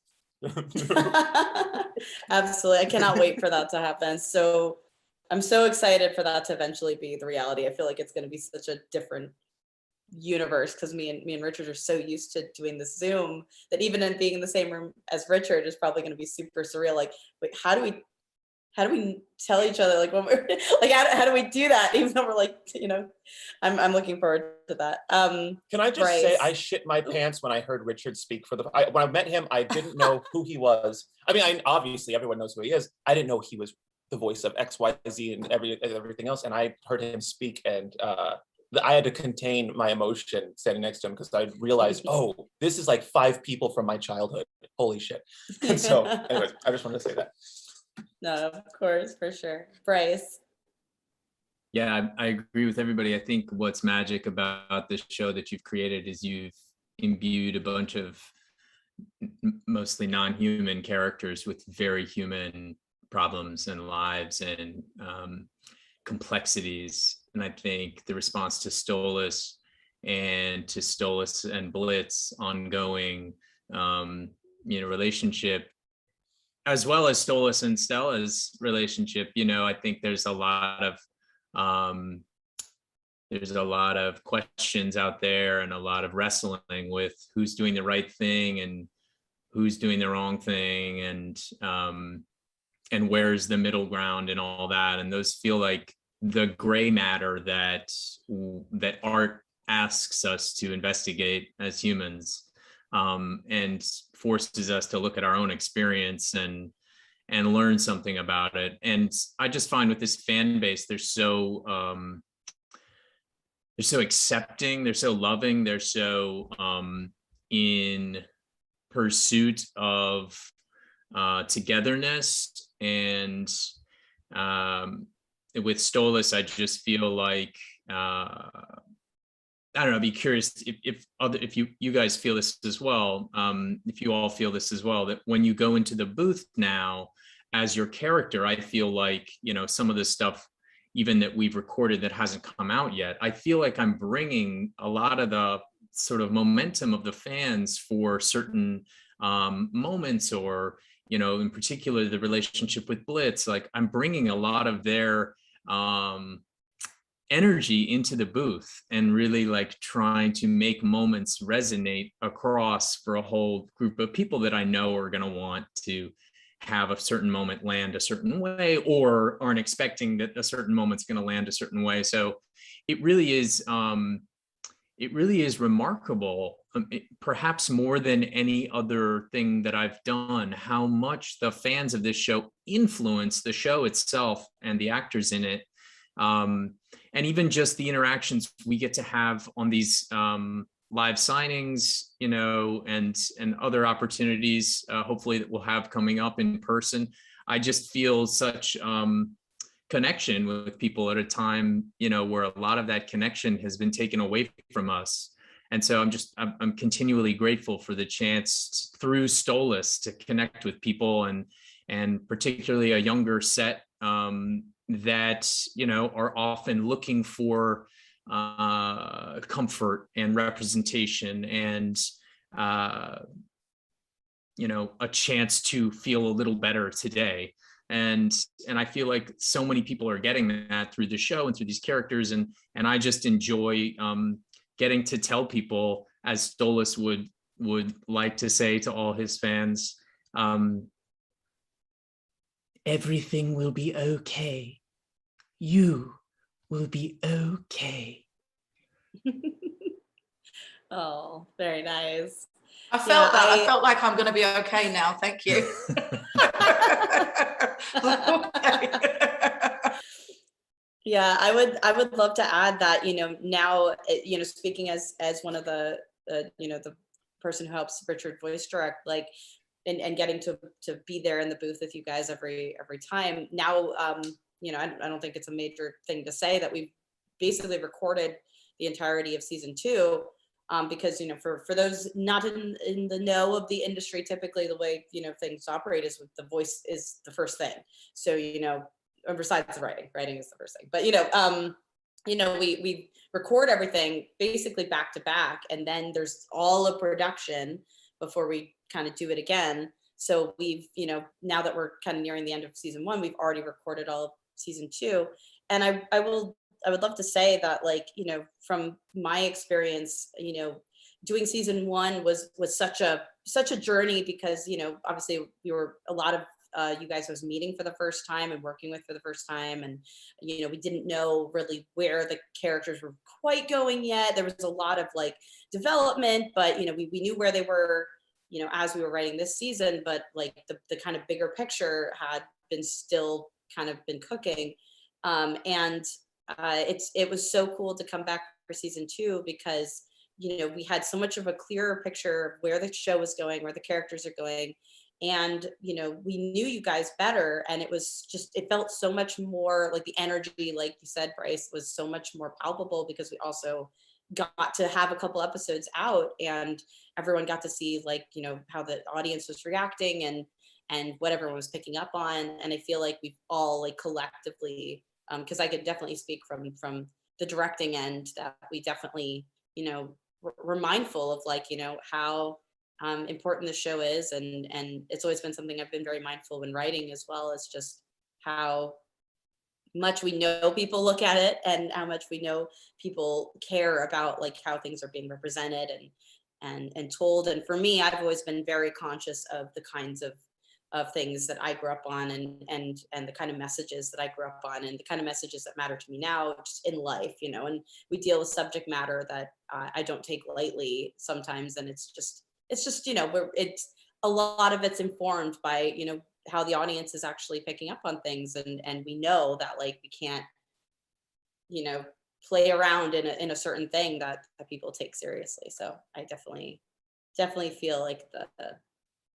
Absolutely. I cannot wait for that to happen. So I'm so excited for that to eventually be the reality. I feel like it's going to be such a different universe, because me and Richard are so used to doing the Zoom that even in being in the same room as Richard is probably going to be super surreal. Like, wait, how do we tell each other, like, when we're like, how do we do that, even though we're like, you know, I'm looking forward to that. Can I just say I shit my pants when I heard Richard speak when I met him. I didn't know who he was. I mean, obviously everyone knows who he is. I didn't know he was the voice of XYZ and everything else. And I heard him speak, and I had to contain my emotion standing next to him, because I realized, oh, this is like 5 people from my childhood. Holy shit. And so anyways, I just wanted to say that. No, of course, for sure. Bryce. Yeah, I agree with everybody. I think what's magic about this show that you've created is you've imbued a bunch of mostly non-human characters with very human problems and lives and complexities. And I think the response to Stolas and Blitz ongoing, relationship, as well as Stolas and Stella's relationship, I think there's a lot of there's a lot of questions out there and a lot of wrestling with who's doing the right thing and who's doing the wrong thing, and where's the middle ground and all that. And those feel like the gray matter that art asks us to investigate as humans, and forces us to look at our own experience and learn something about it. And I just find with this fan base, they're so accepting, they're so loving, they're so in pursuit of togetherness. And with Stolas, I just feel like I don't know, I'd be curious if you guys feel this as well, if you all feel this as well, that when you go into the booth now as your character, I feel like, you know, some of the stuff even that we've recorded that hasn't come out yet, I feel like I'm bringing a lot of the sort of momentum of the fans for certain moments, or, you know, in particular, the relationship with Blitz. Like, I'm bringing a lot of their energy into the booth and really like trying to make moments resonate across for a whole group of people that I know are going to want to have a certain moment land a certain way, or aren't expecting that a certain moment's going to land a certain way. So it really is remarkable, perhaps more than any other thing that I've done, how much the fans of this show influence the show itself and the actors in it. And even just the interactions we get to have on these live signings, you know, and other opportunities, hopefully that we'll have coming up in person. I just feel such connection with people at a time, you know, where a lot of that connection has been taken away from us. And so I'm continually grateful for the chance through Stolas to connect with people, and particularly a younger set that, you know, are often looking for comfort and representation and, you know, a chance to feel a little better today. And I feel like so many people are getting that through the show and through these characters. And I just enjoy getting to tell people, as Stolas would like to say to all his fans, everything will be okay. You will be okay. Oh, very nice. I felt that. I felt like I'm going to be okay now. Thank you. Yeah, I would love to add that, you know, now, you know, speaking as one of the you know, the person who helps Richard voice direct, like, and getting to be there in the booth with you guys every time now. You know, I don't think it's a major thing to say that we've basically recorded the entirety of season 2. Because, you know, for those not in the know of the industry, typically the way, you know, things operate is with the voice is the first thing. So, you know, besides the writing is the first thing. But, you know, we record everything basically back to back, and then there's all of production before we kind of do it again. So we've, you know, now that we're kind of nearing the end of season 1, we've already recorded all of season 2. And I would love to say that, like, you know, from my experience, you know, doing season 1 was such a journey, because, you know, obviously we were a lot of you guys I was meeting for the first time and working with for the first time, and, you know, we didn't know really where the characters were quite going yet. There was a lot of like development, but, you know, we knew where they were, you know, as we were writing this season, but like the kind of bigger picture had been still kind of been cooking. And it was so cool to come back for season 2, because, you know, we had so much of a clearer picture of where the show was going, where the characters are going. And, you know, we knew you guys better, and it was just, it felt so much more like the energy, like you said, Bryce, was so much more palpable, because we also got to have a couple episodes out and everyone got to see, like, you know, how the audience was reacting and what everyone was picking up on. And I feel like we've all, like, collectively, because I could definitely speak from the directing end, that we definitely, you know, we're mindful of, like, you know, how important the show is, and it's always been something I've been very mindful when writing, as well as just how much we know people look at it and how much we know people care about like how things are being represented and told. And for me, I've always been very conscious of the kinds of things that I grew up on and the kind of messages that I grew up on and the kind of messages that matter to me now just in life, you know. And we deal with subject matter that I don't take lightly sometimes, and it's just you know, it's a lot of it's informed by, you know, how the audience is actually picking up on things, and we know that like we can't, you know, play around in a certain thing that people take seriously. So I definitely feel like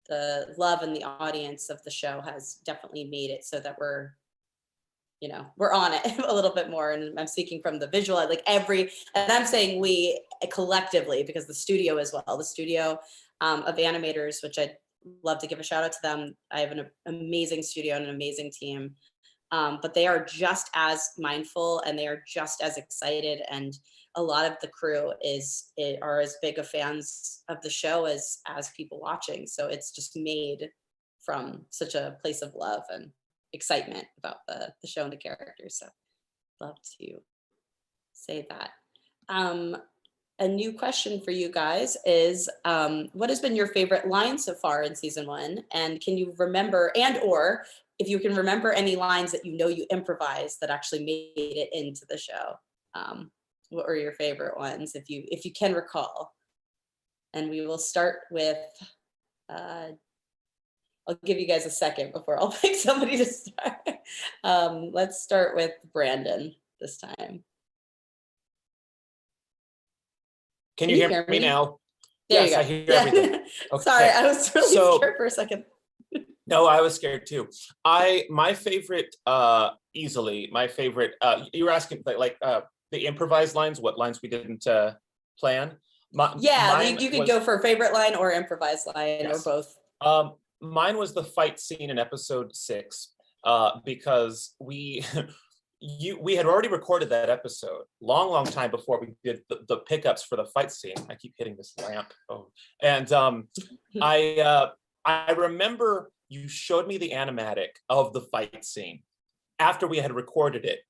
the love and the audience of the show has definitely made it so that we're, you know, we're on it a little bit more. And I'm speaking from the visual, like and I'm saying we collectively, because the studio as well, the studio of animators, which I'd love to give a shout out to them. I have an amazing studio and an amazing team, but they are just as mindful and they are just as excited. And a lot of the crew are as big of fans of the show as people watching. So it's just made from such a place of love and excitement about the show and the characters. So love to say that. A new question for you guys is, what has been your favorite line so far in season 1? And can you remember, or if you can remember any lines that you know you improvised that actually made it into the show? What were your favorite ones, if you can recall? And we will start with, I'll give you guys a second before I'll pick somebody to start. Let's start with Brandon this time. Can you hear me now? There yes, you go. I hear everything. Okay. Sorry, I was really scared for a second. No, I was scared too. My favorite, easily, my favorite, you were asking like the improvised lines, what lines we didn't plan? You could go for a favorite line or improvised line, yes, or both. Mine was the fight scene in episode 6, because we had already recorded that episode long time before we did the pickups for the fight scene. I keep hitting this lamp. Oh, and I remember you showed me the animatic of the fight scene after we had recorded it,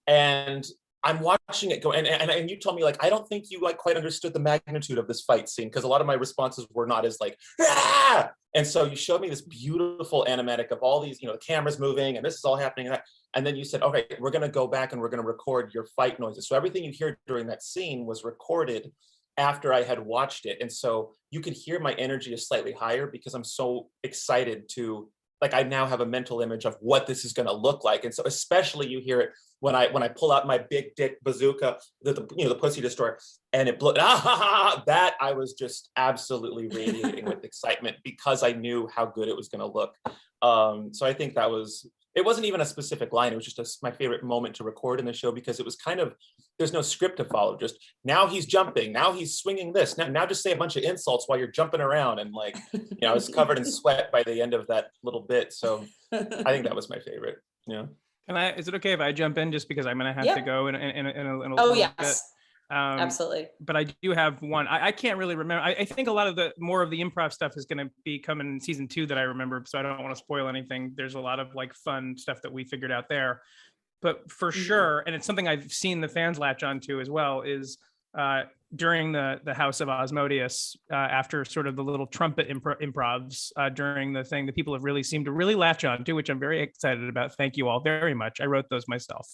and I'm watching it go, and you told me like, I don't think you like quite understood the magnitude of this fight scene, because a lot of my responses were not as like, ah! And so you showed me this beautiful animatic of all these, you know, the camera's moving and this is all happening, and then you said, okay, we're gonna go back and we're gonna record your fight noises. So everything you hear during that scene was recorded after I had watched it. And so you can hear my energy is slightly higher because I'm so excited to, like, I now have a mental image of what this is gonna look like. And so especially you hear it when I pull out my big dick bazooka, the pussy destroyer, and it blew, that I was just absolutely radiating with excitement because I knew how good it was gonna look. So I think it wasn't even a specific line, it was just my favorite moment to record in the show, because it was kind of, there's no script to follow, just now he's jumping, now he's swinging this, now just say a bunch of insults while you're jumping around, and like, you know, I was covered in sweat by the end of that little bit. So I think that was my favorite. Yeah. Is it okay if I jump in, just because I'm gonna have to go in a little yes. bit? Absolutely. But I do have one. I can't really remember. I think a lot of more of the improv stuff is going to be coming in season 2 that I remember. So I don't want to spoil anything. There's a lot of like fun stuff that we figured out there. But for sure, and it's something I've seen the fans latch onto as well, is during the House of Osmodeus, after sort of the little trumpet improvs during the thing, that people have really seemed to really latch on to, which I'm very excited about. Thank you all very much. I wrote those myself.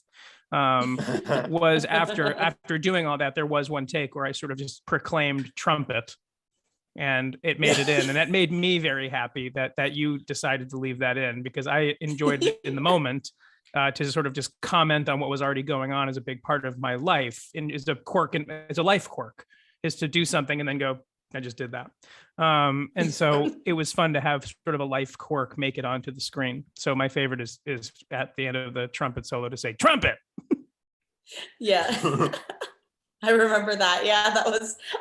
Was after doing all that, there was one take where I sort of just proclaimed trumpet, and it made it in, and that made me very happy that you decided to leave that in, because I enjoyed it in the moment. To sort of just comment on what was already going on is a big part of my life, and is a quirk, and it's a life quirk, is to do something and then go, I just did that. And so it was fun to have sort of a life quirk make it onto the screen. So my favorite is at the end of the trumpet solo to say trumpet. Yeah. I remember that. Yeah,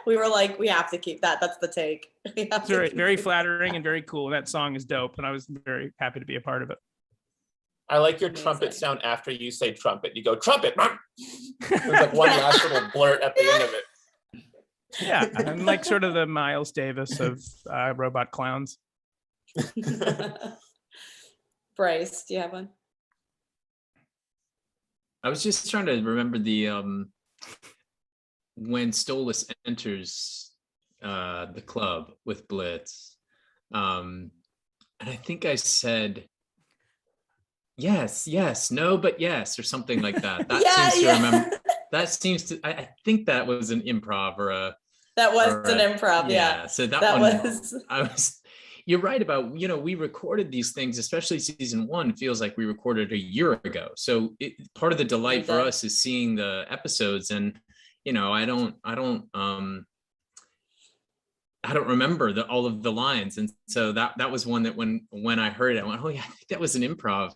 we were like, we have to keep that. That's the take. It's very flattering and very cool. And that song is dope. And I was very happy to be a part of it. I like your trumpet sound after you say trumpet. You go, trumpet! There's like one last little blurt at the end of it. Yeah, I'm like sort of the Miles Davis of robot clowns. Bryce, do you have one? I was just trying to remember the when Stolas enters the club with Blitz, and I think I said yes, no, but yes, or something like that. That seems to remember. That seems to. I think that was an improv or a. That was an improv. Yeah. So that one was. I was. You're right about, we recorded these things, especially season 1 feels like we recorded a year ago. So part of the delight for us is seeing the episodes, and I don't remember all of the lines, and so that was one that when I heard it, I went, oh yeah, I think that was an improv.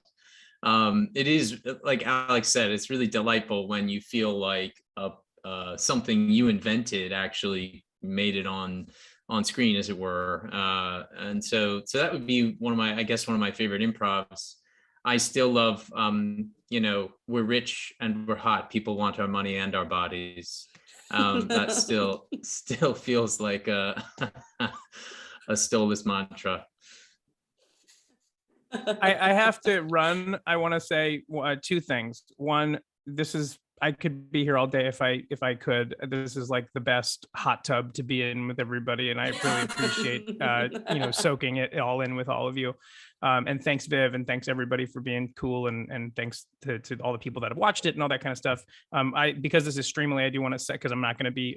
It is, like Alex said, it's really delightful when you feel like something you invented actually made it on screen, as it were. And so that would be one of my favorite improvs. I still love, we're rich and we're hot. People want our money and our bodies. That still feels like a Stolas mantra. I have to run. I want to say 2 things. One, I could be here all day if I could. This is like the best hot tub to be in with everybody, and I really appreciate soaking it all in with all of you. And thanks, Viv, and thanks everybody for being cool, and thanks to all the people that have watched it and all that kind of stuff. Because this is Streamily, I do want to say, because I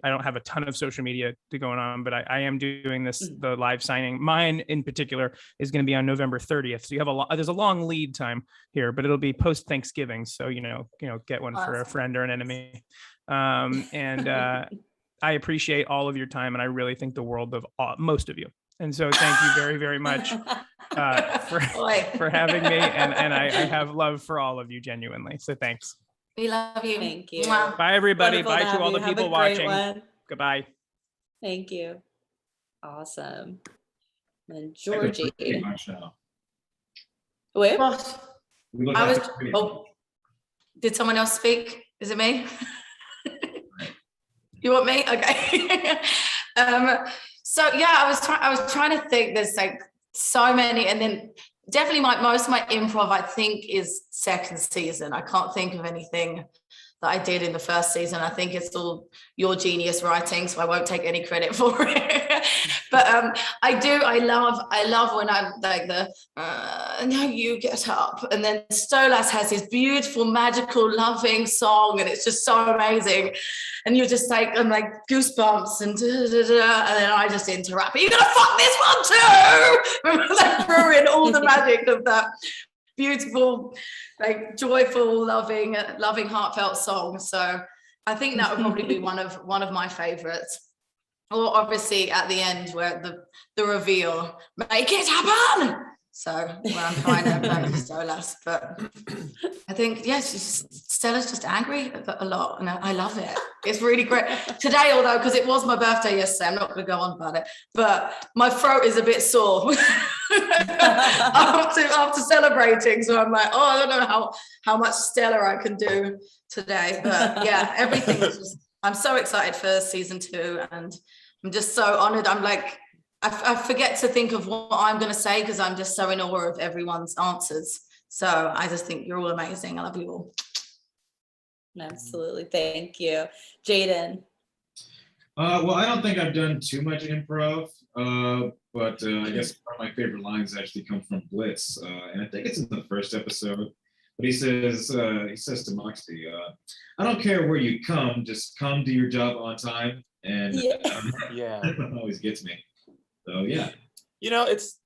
don't have a ton of social media going on, but I am doing the live signing. Mine in particular is going to be on November 30th. So you have there's a long lead time here, but it'll be post Thanksgiving. So get one for a friend or an enemy. And I appreciate all of your time, and I really think the world of most of you. And so thank you very, very much for having me. And I have love for all of you, genuinely. So thanks. We love you. Thank you. Bye, everybody. Wonderful Bye to all the people watching. Goodbye. Thank you. Awesome. And Georgie. Wait. Did someone else speak? Is it me? You want me? Okay. So yeah, I was trying to think. There's like so many, and then definitely most of my improv, I think, is second season. I can't think of anything that I did in the first season. I think it's all your genius writing, so I won't take any credit for it. But I love when I'm like now you get up, and then Stolas has his beautiful, magical, loving song, and it's just so amazing. And you're just like, I'm like goosebumps, and then I just interrupt. Are you gonna fuck this one too? Like ruin all the magic of that beautiful, like joyful, loving, heartfelt song. So I think that would probably be one of my favorites. Or obviously at the end where the reveal, make it happen. So I'm trying to learn Stolas, but I think Stella's just angry a lot, and I love it. It's really great today, although because it was my birthday yesterday, I'm not going to go on about it. But my throat is a bit sore after celebrating, so I'm like, I don't know how much Stella I can do today. But yeah, everything is just. I'm so excited for season 2, and I'm just so honored. I'm like. I forget to think of what I'm going to say because I'm just so in awe of everyone's answers. So I just think you're all amazing. I love you all. Absolutely. Thank you. Jaden. Well, I don't think I've done too much improv, but I guess one of my favorite lines actually come from Blitz. And I think it's in the first episode. But he says to Moxie, I don't care where you come, just come do your job on time. And that always gets me. So yeah, it's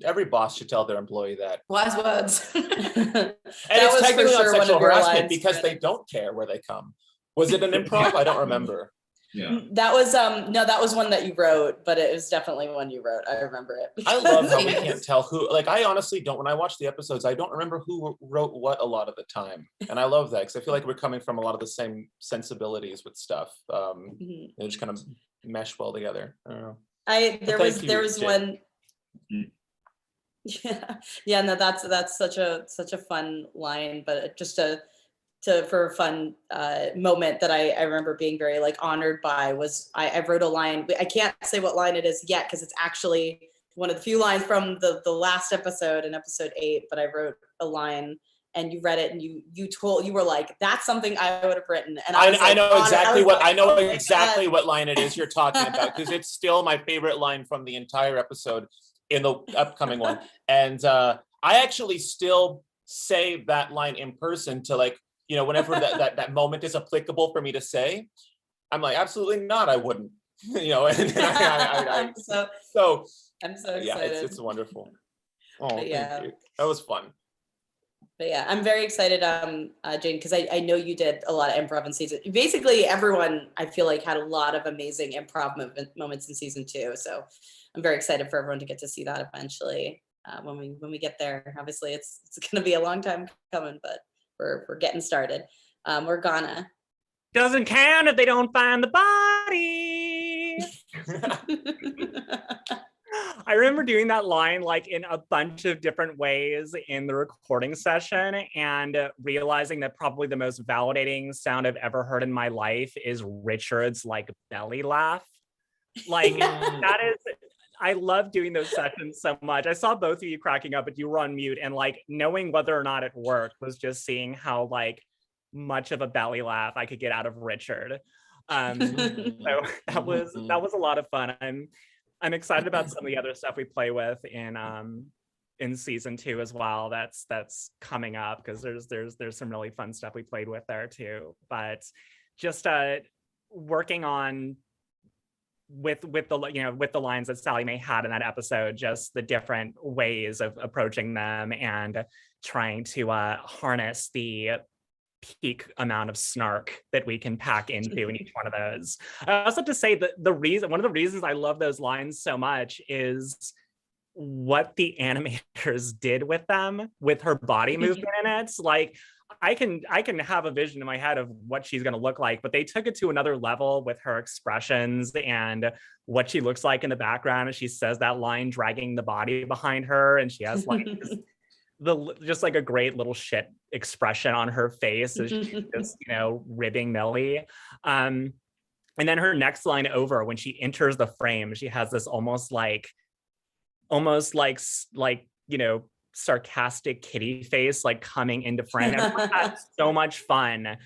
every boss should tell their employee that. Wise words. And it's technically not sexual harassment because they don't care where they come. Was it an improv? I don't remember. Yeah. That was that was one that you wrote, but it was definitely one you wrote. I remember it. I love how we can't tell who. Like I honestly don't. When I watch the episodes, I don't remember who wrote what a lot of the time, and I love that because I feel like we're coming from a lot of the same sensibilities with stuff. They just kind of mesh well together. I don't know. There was one. No, that's such a fun line, but just for a fun moment that I remember being very like honored by was I wrote a line. I can't say what line it is yet because it's actually one of the few lines from the last episode in episode 8, but I wrote a line and you read it and you were like, that's something I would have written. And I know exactly oh what line it is you're talking about, because it's still my favorite line from the entire episode in the upcoming one. And I actually still say that line in person to, like, you know, whenever that moment is applicable for me to say, I'm like, absolutely not, I wouldn't. You know, and I'm so excited. Yeah, it's wonderful. Oh, Yeah. thank you. That was fun. But yeah, I'm very excited, Jane, because I know you did a lot of improv in season. Basically, everyone I feel like had a lot of amazing improv moments in season 2. So I'm very excited for everyone to get to see that eventually when we get there. Obviously, it's going to be a long time coming, but we're getting started. We're gonna. Doesn't count if they don't find the body. I remember doing that line like in a bunch of different ways in the recording session, and realizing that probably the most validating sound I've ever heard in my life is Richard's like belly laugh. Like that is, I love doing those sessions so much. I saw both of you cracking up, but you were on mute, and like knowing whether or not it worked was just seeing how like much of a belly laugh I could get out of Richard. So that was a lot of fun. I'm excited about some of the other stuff we play with in season 2 as well. That's coming up, because there's some really fun stuff we played with there too. But just working on with the lines that Sally Mae had in that episode, just the different ways of approaching them and trying to harness the peak amount of snark that we can pack into in each one of those. I also have to say that one of the reasons I love those lines so much is what the animators did with them, with her body movement in it. Like I can have a vision in my head of what she's going to look like, but they took it to another level with her expressions and what she looks like in the background as she says that line, dragging the body behind her, and she has like just like a great little shit expression on her face as she's just, ribbing Millie. And then her next line over, when she enters the frame, she has this almost like sarcastic kitty face, like coming into frame. I had so much fun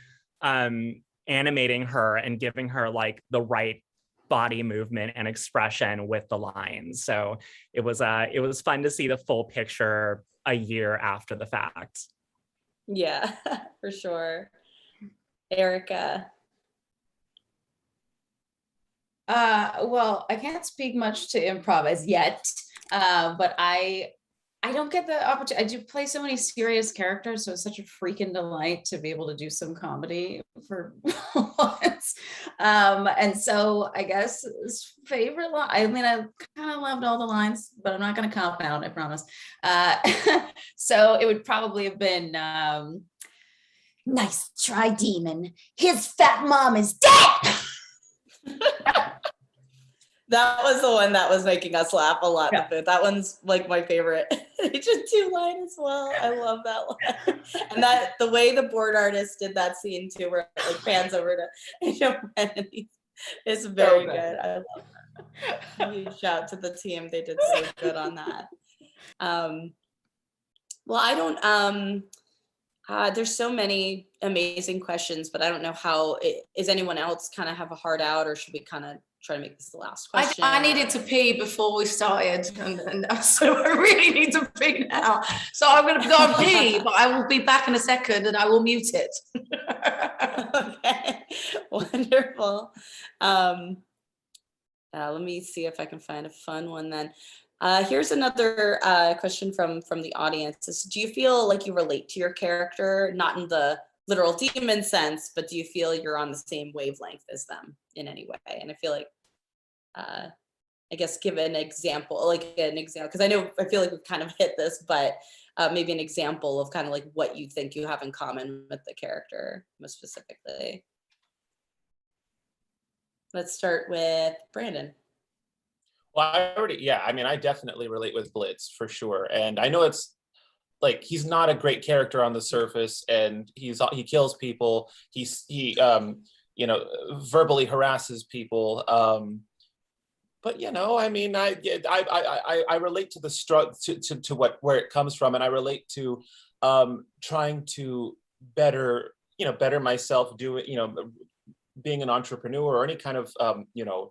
animating her and giving her like the right body movement and expression with the lines. So it was fun to see the full picture a year after the fact. Yeah, for sure. Erica. Well, I can't speak much to improv as yet, but I don't get the opportunity. I do play so many serious characters, so it's such a freaking delight to be able to do some comedy for once. And so I guess his favorite line, I mean, I kind of loved all the lines, but I'm not going to cop out, I promise. So it would probably have been, nice try, demon. His fat mom is dead. That was the one that was making us laugh a lot. Yeah. That one's like my favorite Agent 2 line as well. I love that line. And that the way the board artist did that scene too, where it like pans over to Agent Kennedy, is very good. I love that. Huge shout to the team. They did so good on that. Well, I don't there's so many amazing questions, but I don't know how is anyone else kind of have a heart out, or should we kind of try to make this the last question? I needed to pee before we started, and so I really need to pee now. So I'm going to go and pee, but I will be back in a second, and I will mute it. Okay, wonderful. Let me see if I can find a fun one then. Here's another question from the audience. Do you feel like you relate to your character, not in the literal demon sense, but do you feel you're on the same wavelength as them in any way? And I feel like, I guess, give an example, because I feel like we've kind of hit this, but maybe an example of kind of like what you think you have in common with the character most specifically. Let's start with Brandon. Well, I definitely relate with Blitz for sure. And I know it's like, he's not a great character on the surface, and he kills people. He verbally harasses people. But I mean, I relate to the struggle, to where it comes from, and I relate to trying to better myself, being an entrepreneur or any kind of,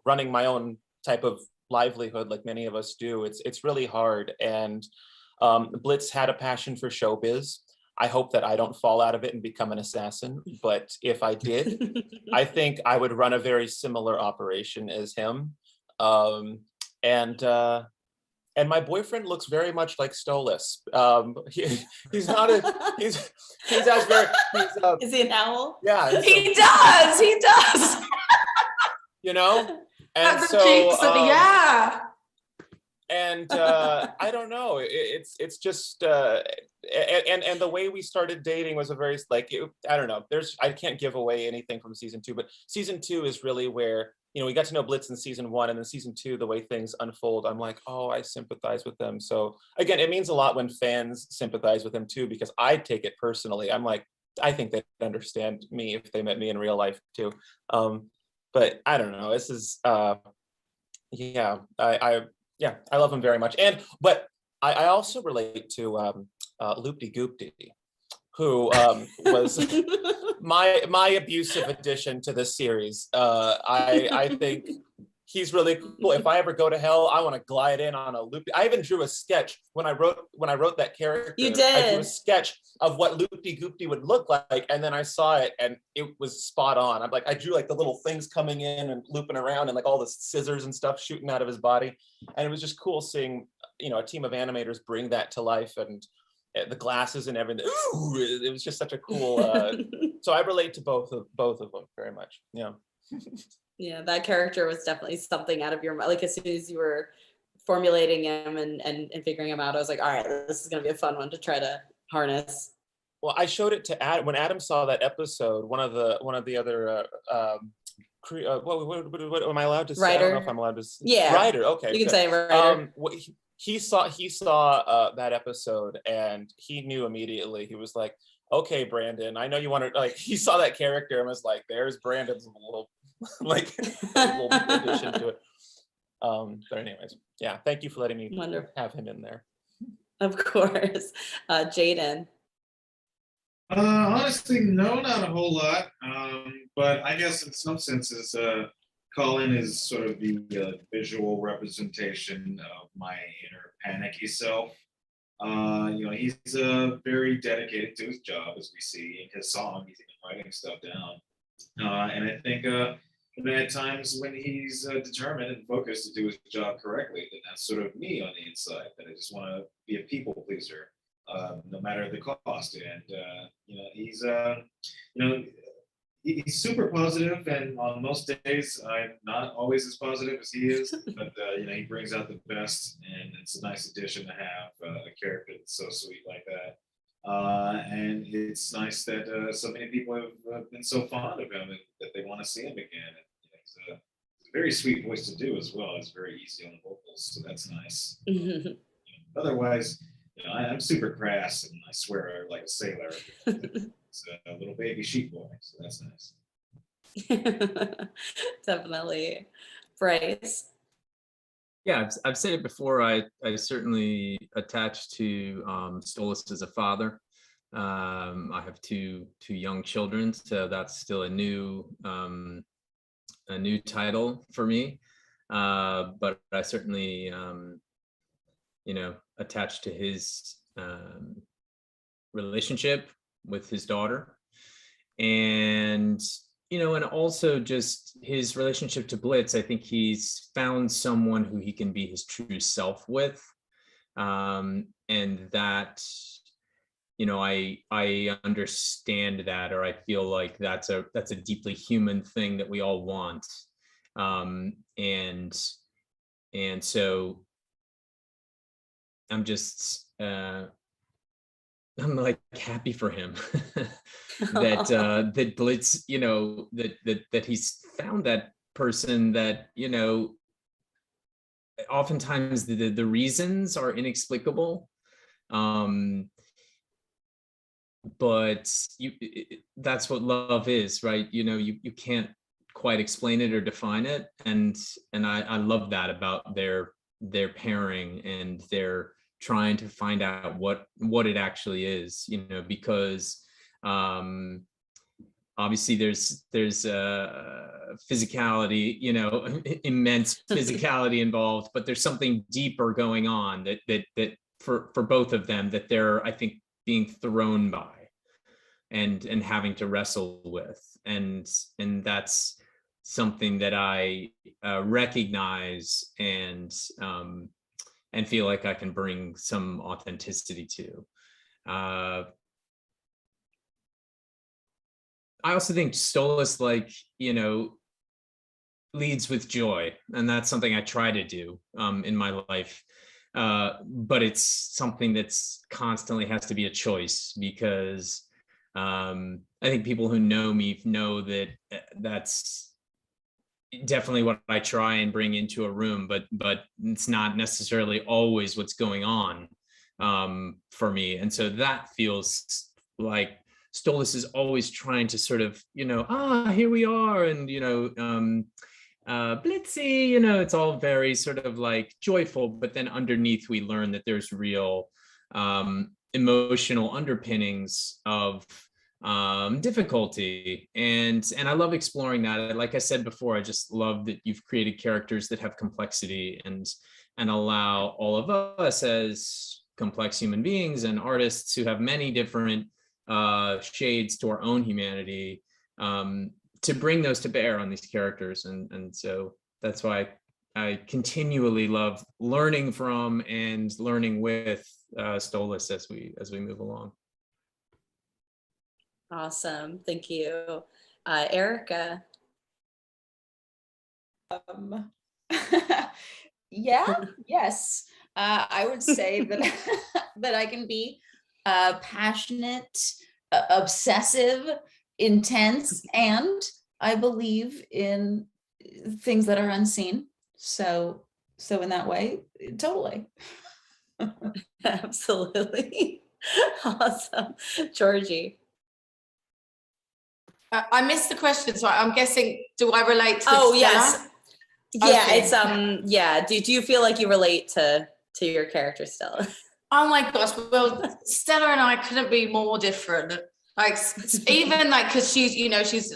running my own type of livelihood like many of us do. It's really hard. And Blitz had a passion for showbiz. I hope that I don't fall out of it and become an assassin. But if I did, I think I would run a very similar operation as him. And my boyfriend looks very much like Stolas. He's not he's as very, is he an owl? Yeah. He does. And the so, cheeks yeah. And I don't know. It's just and the way we started dating was a very I don't know. I can't give away anything from season 2, but season 2 is really where we got to know Blitz in season 1, and then season 2, the way things unfold, I'm like, oh, I sympathize with them. So again, it means a lot when fans sympathize with them too, because I take it personally. I'm like, I think they'd understand me if they met me in real life too. But I don't know. This is I love him very much. But I also relate to Loopty Goopty, who was my abusive addition to this series. I think he's really cool. If I ever go to hell, I want to glide in on a Loopty. I even drew a sketch when I wrote that character. You did. I drew a sketch of what Loopty Goopty would look like, and then I saw it, and it was spot on. I'm like, I drew like the little things coming in and looping around, and like all the scissors and stuff shooting out of his body, and it was just cool seeing a team of animators bring that to life, and the glasses and everything. Ooh, it was just such a cool. So I relate to both of them very much. Yeah. Yeah, that character was definitely something out of your mind. Like as soon as you were formulating him and figuring him out, I was like, all right, this is gonna be a fun one to try to harness. Well, I showed it to Adam when Adam saw that episode. One of the other what am I allowed to say? Writer. I don't know if I'm allowed to say. Yeah. Writer. Okay. You can say writer. He saw that episode, and he knew immediately. He was like, okay, Brandon, I know you want to, he saw that character and was like, there's Brandon's little little addition to it. But anyways, yeah, thank you for letting me have him in there. Of course. Jaden. Honestly, no, not a whole lot. But I guess in some senses, Colin is sort of the visual representation of my inner panicky self. He's very dedicated to his job, as we see in his song. He's even writing stuff down. And I think at times when he's determined and focused to do his job correctly, then that's sort of me on the inside, that I just want to be a people pleaser, no matter the cost. And he's super positive, and on most days I'm not always as positive as he is, but he brings out the best, and it's a nice addition to have a character that's so sweet like that. And it's nice that so many people have been so fond of him that they want to see him again. And he's a very sweet voice to do as well. It's very easy on the vocals, so that's nice. Otherwise, I'm super crass, and I swear like a sailor. It's a little baby sheep boy, so that's nice. Definitely. Bryce. Yeah, I've said it before. I certainly attach to Stolas as a father. I have two young children, so that's still a new title for me. But I certainly attached to his relationship with his daughter, and and also just his relationship to Blitz. I think he's found someone who he can be his true self with, and that I understand that, or I feel like that's a deeply human thing that we all want, and so I'm just I'm like happy for him that Blitz, that he's found that person that, oftentimes the reasons are inexplicable. But that's what love is, right? You can't quite explain it or define it. And I love that about their pairing and their trying to find out what it actually is, you know, because obviously there's physicality, you know, immense physicality involved, but there's something deeper going on that for both of them that they're, I think, being thrown by and having to wrestle with, and that's something that I recognize and feel like I can bring some authenticity to. I also think Stolas, like, you know, leads with joy, and that's something I try to do in my life. But it's something that's constantly has to be a choice, because I think people who know me know that that's definitely what I try and bring into a room, but it's not necessarily always what's going on for me. And so that feels like Stolas is always trying to sort of, you know, here we are, and, you know, Blitzy, you know, it's all very sort of like joyful, but then underneath we learn that there's real emotional underpinnings of difficulty, and I love exploring that. Like I said before, I just love that you've created characters that have complexity and allow all of us as complex human beings and artists who have many different shades to our own humanity to bring those to bear on these characters, and so that's why I continually love learning from and learning with Stolas as we move along. Awesome, thank you. Erica. Yes. I would say that that I can be passionate, obsessive, intense, and I believe in things that are unseen. So in that way, totally. Absolutely. Awesome. Georgie. I missed the question, so I'm guessing, do I relate to Stella? Yes. Yeah, Okay. it's yeah. Do you feel like you relate to your character, Stella? Oh my gosh, well, Stella and I couldn't be more different. Like, even like, because she's, you know, she's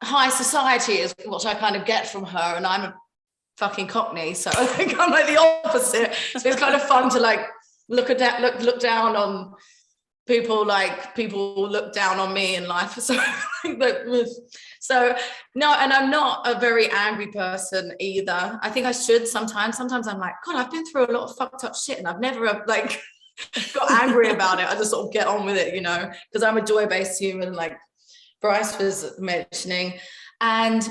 high society is what I kind of get from her, and I'm a fucking Cockney, so I think I'm like the opposite. So it's kind of fun to like look down on people, like people look down on me in life. So no, and I'm not a very angry person either. I think I should sometimes. Sometimes I'm like, God, I've been through a lot of fucked up shit, and I've never like got angry about it. I just sort of get on with it, you know, because I'm a joy-based human, like Bryce was mentioning. And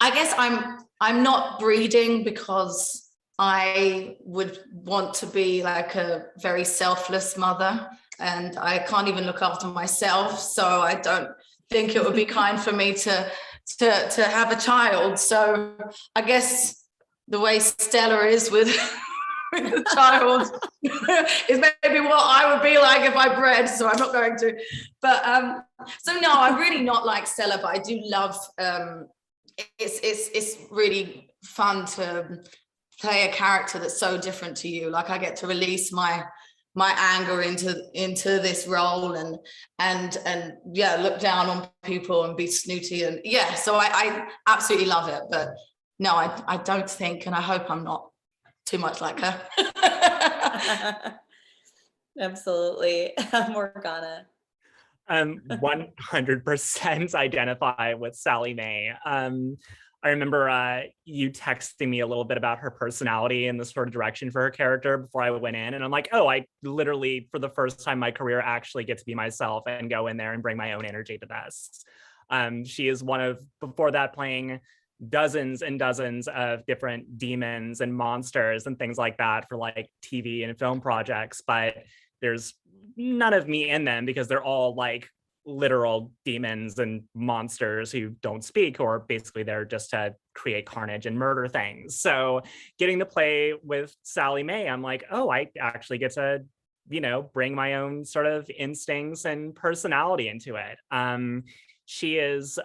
I guess I'm not breeding because I would want to be like a very selfless mother, and I can't even look after myself, so I don't think it would be kind for me to have a child. So I guess the way Stella is with a child is maybe what I would be like if I bred, so I'm not going to. But so no, I'm really not like Stella, but I do love it's really fun to play a character that's so different to you. Like, I get to release my anger into this role and yeah, look down on people and be snooty, and yeah, so I absolutely love it. But no, I don't think, and I hope I'm not too much like her. Absolutely. Morgana. 100% identify with Sally Mae. I remember you texting me a little bit about her personality and the sort of direction for her character before I went in. And I'm like, oh, I literally, for the first time in my career, actually get to be myself and go in there and bring my own energy to this. She is one of, before that, playing dozens and dozens of different demons and monsters and things like that for like TV and film projects. But there's none of me in them because they're all like literal demons and monsters who don't speak, or basically they're just to create carnage and murder things. So getting to play with Sally Mae, I'm like, oh, I actually get to, you know, bring my own sort of instincts and personality into it. She is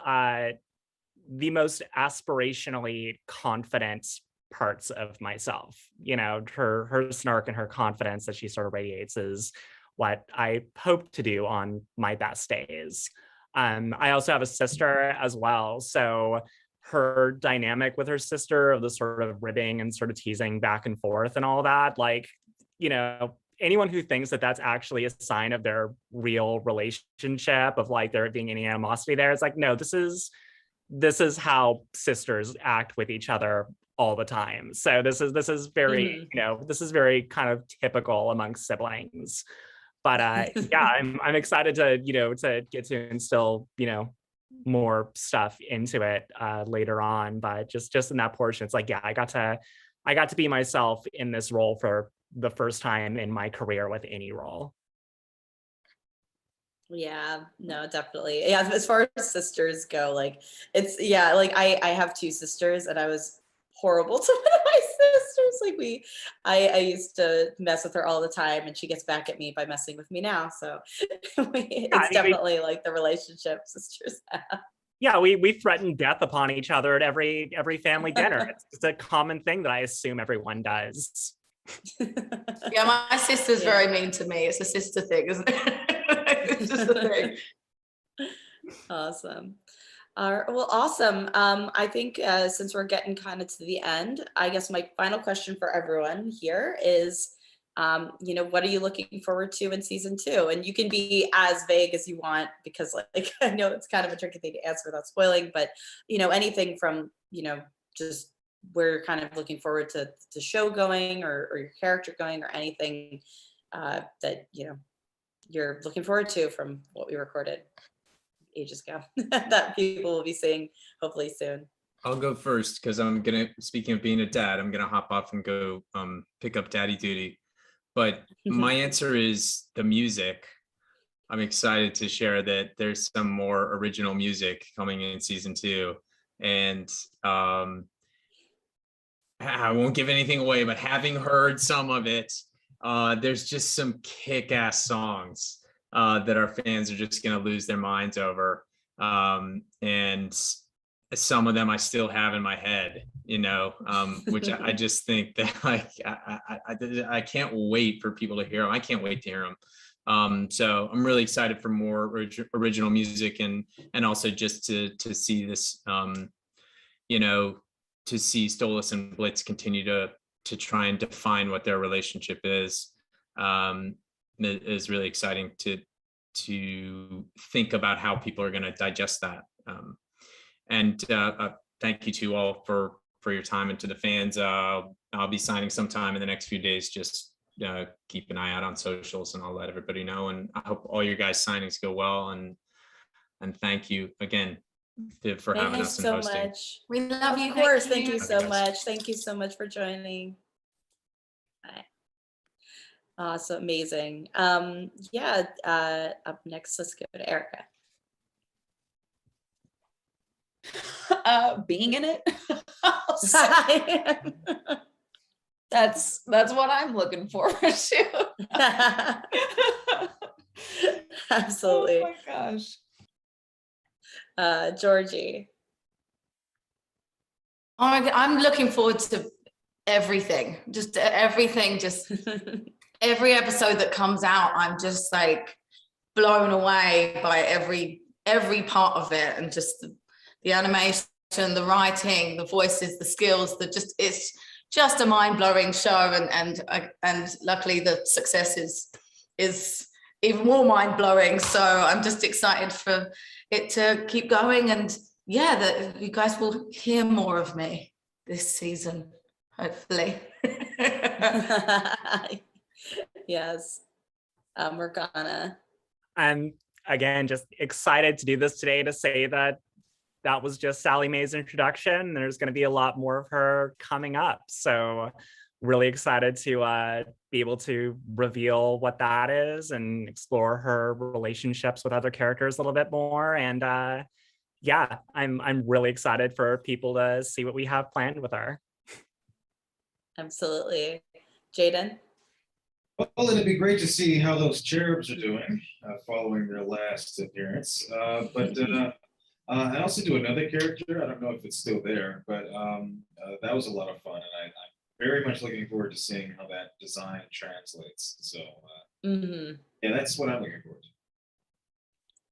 the most aspirationally confident parts of myself. You know, her snark and her confidence that she sort of radiates is what I hope to do on my best days. I also have a sister as well, so her dynamic with her sister of the sort of ribbing and sort of teasing back and forth and all that, like, you know, anyone who thinks that that's actually a sign of their real relationship, of like there being any animosity there, it's like, no, this is how sisters act with each other all the time. So this is very, you know, this is very kind of typical amongst siblings. But yeah, I'm excited to, you know, to get to instill, you know, more stuff into it later on. But just in that portion, it's like, yeah, I got to be myself in this role for the first time in my career with any role. Yeah, no, definitely. Yeah, as far as sisters go, like it's, yeah, like I have two sisters and I was horrible to one of my sisters. Like I used to mess with her all the time and she gets back at me by messing with me now. So it's definitely like the relationship sisters have. Yeah, we threaten death upon each other at every family dinner. It's a common thing that I assume everyone does. Yeah, my sister's very mean to me. It's a sister thing, isn't it? It's just a thing. Awesome. Well, awesome. I think since we're getting kind of to the end, I guess my final question for everyone here is, you know, what are you looking forward to in season 2? And you can be as vague as you want, because like I know it's kind of a tricky thing to answer without spoiling, but you know, anything from, you know, just where you're kind of looking forward to the show going, or your character going, or anything that, you know, you're looking forward to from what we recorded ages ago that people will be seeing hopefully soon. I'll go first because speaking of being a dad, I'm gonna hop off and go pick up daddy duty. But my answer is the music. I'm excited to share that there's some more original music coming in season 2. And I won't give anything away, but having heard some of it, there's just some kick-ass songs that our fans are just going to lose their minds over. And some of them I still have in my head, you know, which I just think that like, I can't wait for people to hear them. I can't wait to hear them. So I'm really excited for more original music, and also just to see this, you know, to see Stolas and Blitz continue to try and define what their relationship is really exciting to think about how people are going to digest that. And thank you to all for your time, and to the fans. I'll be signing sometime in the next few days. Just keep an eye out on socials, and I'll let everybody know. And I hope all your guys' signings go well. And thank you again for having us and hosting. Thank you so much. We love you. Of course. Thank you so much. Thank you so much for joining. Bye. Awesome. Amazing. Yeah. Up next, let's go to Erica. Being in it. That's what I'm looking forward to. Absolutely. Oh my gosh. Georgie. Oh my God, I'm looking forward to everything. Just everything. Just every episode that comes out, I'm just like blown away by every part of it, and just the animation, the writing, the voices, the skills. It's just a mind-blowing show, and luckily the success is even more mind-blowing. So I'm just excited for it to keep going, and yeah, that you guys will hear more of me this season, hopefully. Yes. Morgana. I'm again just excited to do this today, to say that was just Sally Mae's introduction. There's going to be a lot more of her coming up. So really excited to be able to reveal what that is and explore her relationships with other characters a little bit more. And yeah, I'm really excited for people to see what we have planned with her. Absolutely. Jaden? Well, it'd be great to see how those cherubs are doing following their last appearance. But I also do another character. I don't know if it's still there, but that was a lot of fun, and I very much looking forward to seeing how that design translates. So yeah, that's what I'm looking forward to.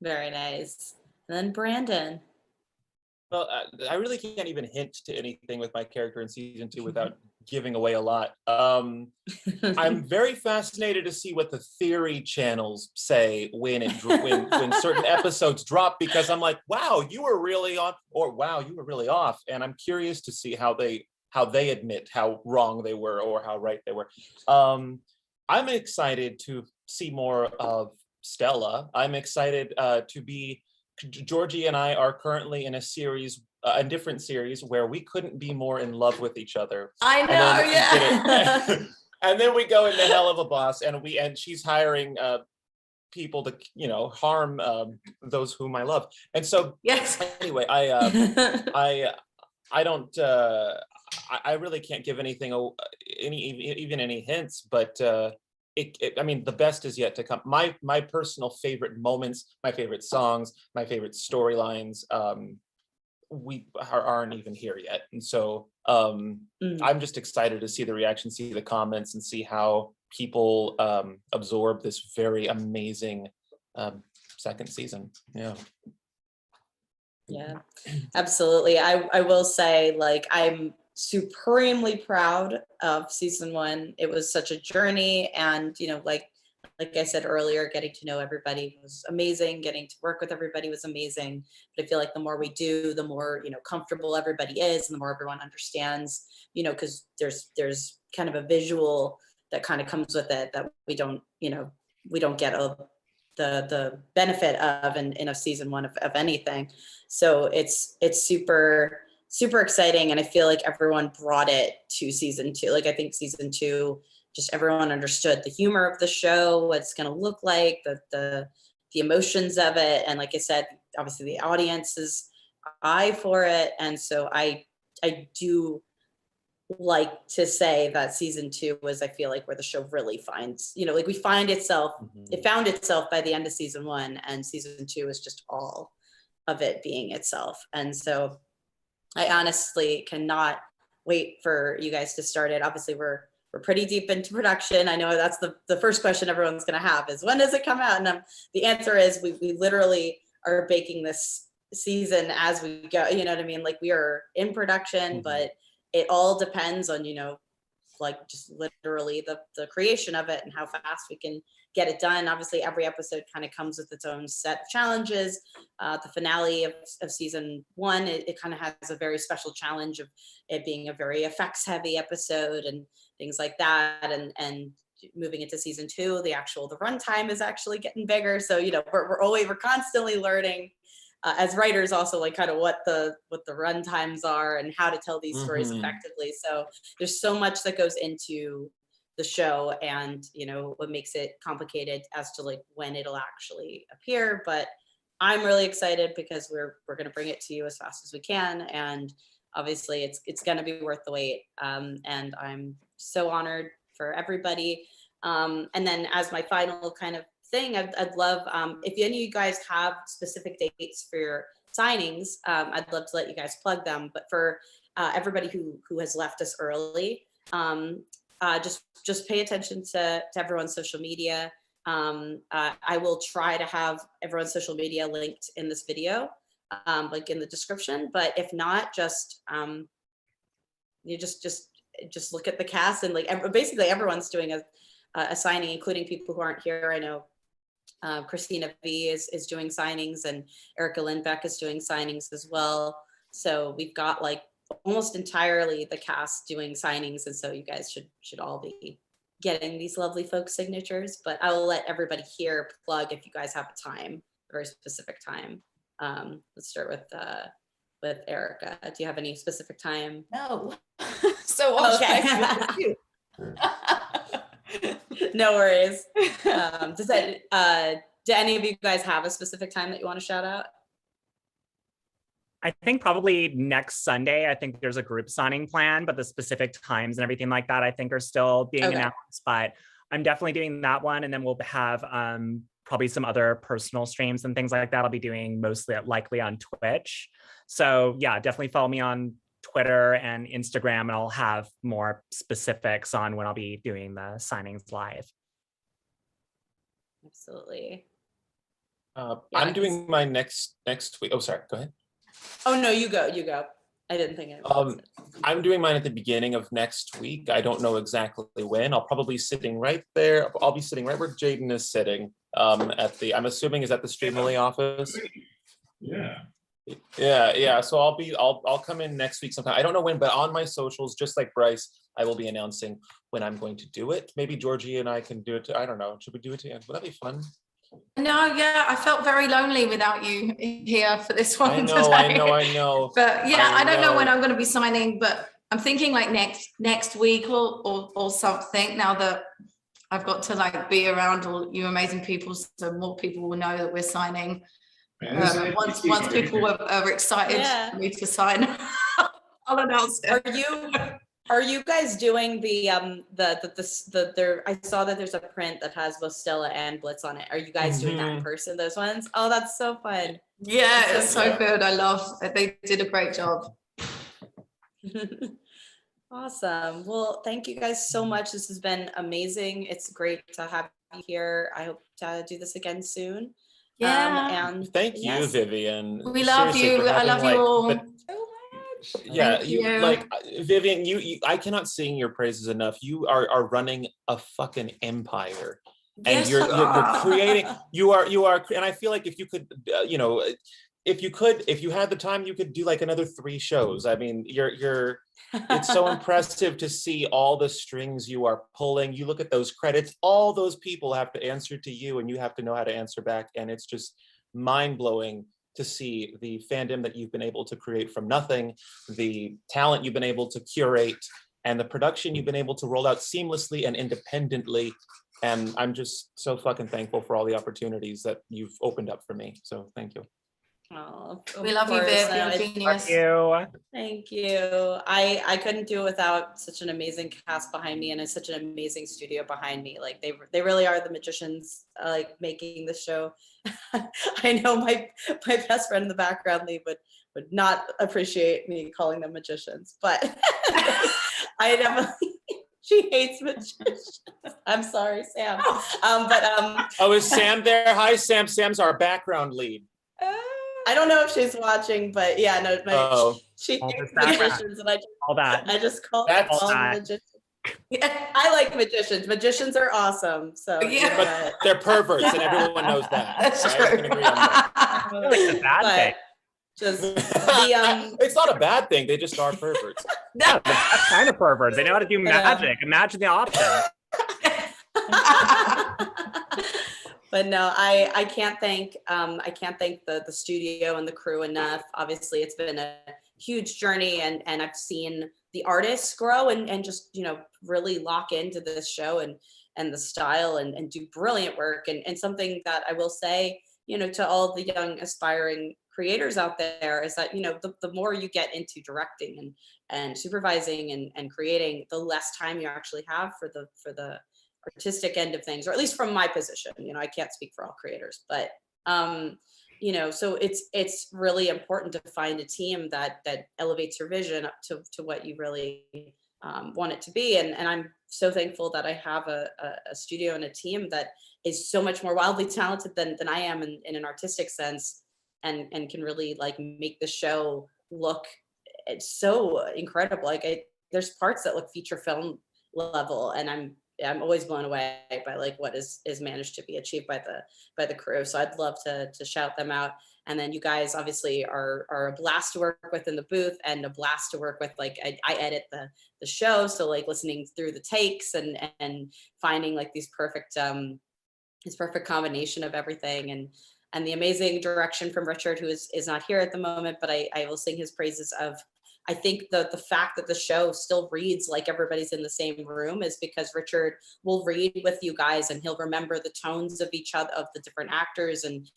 Very nice. And then Brandon. Well, I really can't even hint to anything with my character in season 2 without giving away a lot. I'm very fascinated to see what the theory channels say when certain episodes drop, because I'm like, wow, you were really on, or wow, you were really off, and I'm curious to see how they admit how wrong they were or how right they were. I'm excited to see more of Stella. I'm excited to be. Georgie and I are currently in a series, a different series, where we couldn't be more in love with each other. I know, yeah. And then we go into Helluva Boss, and she's hiring people to, harm those whom I love. And so, yes. Anyway, I don't. I really can't give anything, any hints, but. I mean, the best is yet to come. My personal favorite moments, my favorite songs, my favorite storylines, aren't even here yet. And so I'm just excited to see the reaction, see the comments, and see how people absorb this very amazing second season. Yeah, absolutely. I will say, like, I'm supremely proud of season 1. It was such a journey, and like I said earlier, getting to know everybody was amazing. Getting to work with everybody was amazing. But I feel like the more we do, the more comfortable everybody is, and the more everyone understands. Because there's kind of a visual that kind of comes with it that we don't get the benefit of in a season 1 of anything. So it's super exciting, and I feel like everyone brought it to season 2. Like, I think season 2, just everyone understood the humor of the show, what it's going to look like, the emotions of it, and like I said, obviously the audience's eye for it. And so I do like to say that season 2 was, I feel like, where the show really finds, like we find itself. It found itself by the end of season 1, and season 2 is just all of it being itself. And so I honestly cannot wait for you guys to start it. Obviously, we're pretty deep into production. I know that's the first question everyone's going to have is, when does it come out? And the answer is we literally are baking this season as we go. You know what I mean? Like, we are in production, but it all depends on, like, just literally the creation of it and how fast we can get it done. Obviously, every episode kind of comes with its own set of challenges. The finale of season 1, it kind of has a very special challenge of it being a very effects heavy episode and things like that. And moving into season 2, the runtime is actually getting bigger. So, we're constantly learning as writers also, like, kind of what the run times are and how to tell these stories effectively. So there's so much that goes into the show, and what makes it complicated as to, like, when it'll actually appear. But I'm really excited because we're going to bring it to you as fast as we can, and obviously it's going to be worth the wait. And I'm so honored for everybody. And then, as my final kind of thing, I'd love, if any of you guys have specific dates for your signings, I'd love to let you guys plug them. But for everybody who has left us early, just pay attention to everyone's social media. I will try to have everyone's social media linked in this video, like in the description. But if not, just you just look at the cast, and like basically everyone's doing a signing, including people who aren't here. I know Christina V is doing signings, and Erica Lindbeck is doing signings as well. So we've got like almost entirely the cast doing signings, and so you guys should all be getting these lovely folks' signatures. But I will let everybody here plug if you guys have a time, a very specific time. Let's start with Erica. Do you have any specific time? No. So okay. No worries. Do any of you guys have a specific time that you want to shout out? I think probably next Sunday. I think there's a group signing plan, but the specific times and everything like that, I think, are still being announced. But I'm definitely doing that one, and then we'll have probably some other personal streams and things like that. I'll be doing mostly likely on Twitch. So yeah, definitely follow me on Twitter and Instagram, and I'll have more specifics on when I'll be doing the signings live. Absolutely. I'm doing my next week. Oh, sorry. Go ahead. Oh no, you go. I didn't think it. I'm doing mine at the beginning of next week. I don't know exactly when. I'll probably be sitting right there. I'll be sitting right where Jaden is sitting. I'm assuming is at the Streamily office. Yeah. Yeah. So I'll come in next week sometime. I don't know when, but on my socials, just like Bryce, I will be announcing when I'm going to do it. Maybe Georgie and I can do it. I don't know. Should we do it together? Would that be fun? No, yeah, I felt very lonely without you here for this one I know, today. I know. But yeah, I don't know when I'm going to be signing, but I'm thinking like next week or something. Now that I've got to like be around all you amazing people, so more people will know that we're signing. Once people are excited for me to sign, I'll announce it. Are you guys doing the there? I saw that there's a print that has both Stella and Blitz on it. Are you guys doing that in person? Those ones? Oh, that's so fun. Yeah, it's so good. I love it. They did a great job. Awesome. Well, thank you guys so much. This has been amazing. It's great to have you here. I hope to do this again soon. Yeah. And thank you, Vivian. We love Seriously, you. I love you all. Yeah, Thank you you. like Vivian, you I cannot sing your praises enough. You are running a fucking empire. And Yes. you're creating, you are, and I feel like if you could, if you had the time, you could do like another 3 shows. I mean, it's so impressive to see all the strings you are pulling. You look at those credits, all those people have to answer to you and you have to know how to answer back. And it's just mind-blowing to see the fandom that you've been able to create from nothing, the talent you've been able to curate, and the production you've been able to roll out seamlessly and independently. And I'm just so fucking thankful for all the opportunities that you've opened up for me. So thank you. Oh, We love you, Viv. You're a genius. Thank you. I couldn't do it without such an amazing cast behind me and such an amazing studio behind me. Like they really are the magicians, like making the show. I know my best friend in the background, Lee, would not appreciate me calling them magicians, but I definitely. She hates magicians. I'm sorry, Sam. Oh, is Sam there? Hi, Sam. Sam's our background lead. I don't know if she's watching, but yeah, no, she hates magicians, and I just call them magicians. Yeah, I like magicians. Magicians are awesome. So yeah, but they're perverts, and everyone knows that. That's right? true. I can agree on that. Like the bad thing. Just it's not a bad thing. They just are perverts. Yeah, that's kind of perverts. They know how to do magic. Imagine the option. But no, I can't thank the studio and the crew enough. Obviously, it's been a huge journey, and I've seen the artists grow and just really lock into this show and the style and do brilliant work. And something that I will say, to all the young aspiring creators out there is that the more you get into directing and supervising and creating, the less time you actually have for the artistic end of things, or at least from my position. I can't speak for all creators, but so it's really important to find a team that elevates your vision up to what you really want it to be. And I'm so thankful that I have a studio and a team that is so much more wildly talented than I am in an artistic sense, and can really like make the show look so incredible. Like there's parts that look feature film level, and I'm always blown away by like what is managed to be achieved by the crew. So I'd love to shout them out. And then you guys obviously are a blast to work with in the booth, and a blast to work with. Like I edit the show, so like listening through the takes and finding like these perfect this perfect combination of everything, and the amazing direction from Richard, who is not here at the moment, but I will sing his praises of. I think the fact that the show still reads like everybody's in the same room is because Richard will read with you guys, and he'll remember the tones of each other, of the different actors, and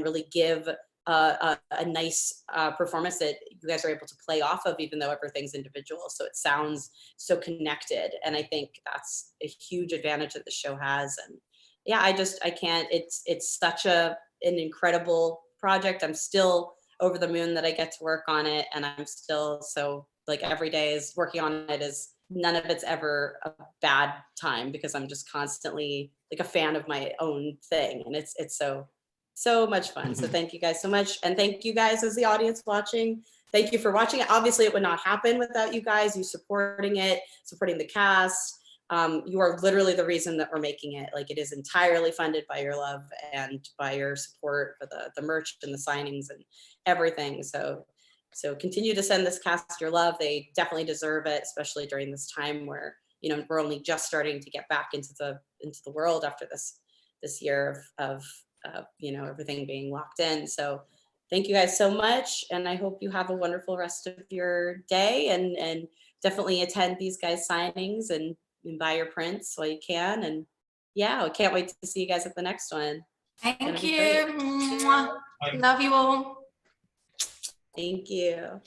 really give a nice performance that you guys are able to play off of, even though everything's individual. So it sounds so connected. And I think that's a huge advantage that the show has. And yeah, I can't, it's such an incredible project. I'm still over the moon that I get to work on it, and I'm still so like every day is working on it is none of it's ever a bad time because I'm just constantly like a fan of my own thing. And it's so much fun. So thank you guys so much. And thank you guys as the audience watching. Thank you for watching it. Obviously it would not happen without you guys, you supporting it, supporting the cast. You are literally the reason that we're making it. Like it is entirely funded by your love and by your support for the merch and the signings and everything. So continue to send this cast your love. They definitely deserve it, especially during this time where, you know, we're only just starting to get back into the world after this year of you know, everything being locked in. So thank you guys so much. And I hope you have a wonderful rest of your day and definitely attend these guys' signings and buy your prints while you can. And yeah, I can't wait to see you guys at the next one. Thank you. Love you all. Thank you.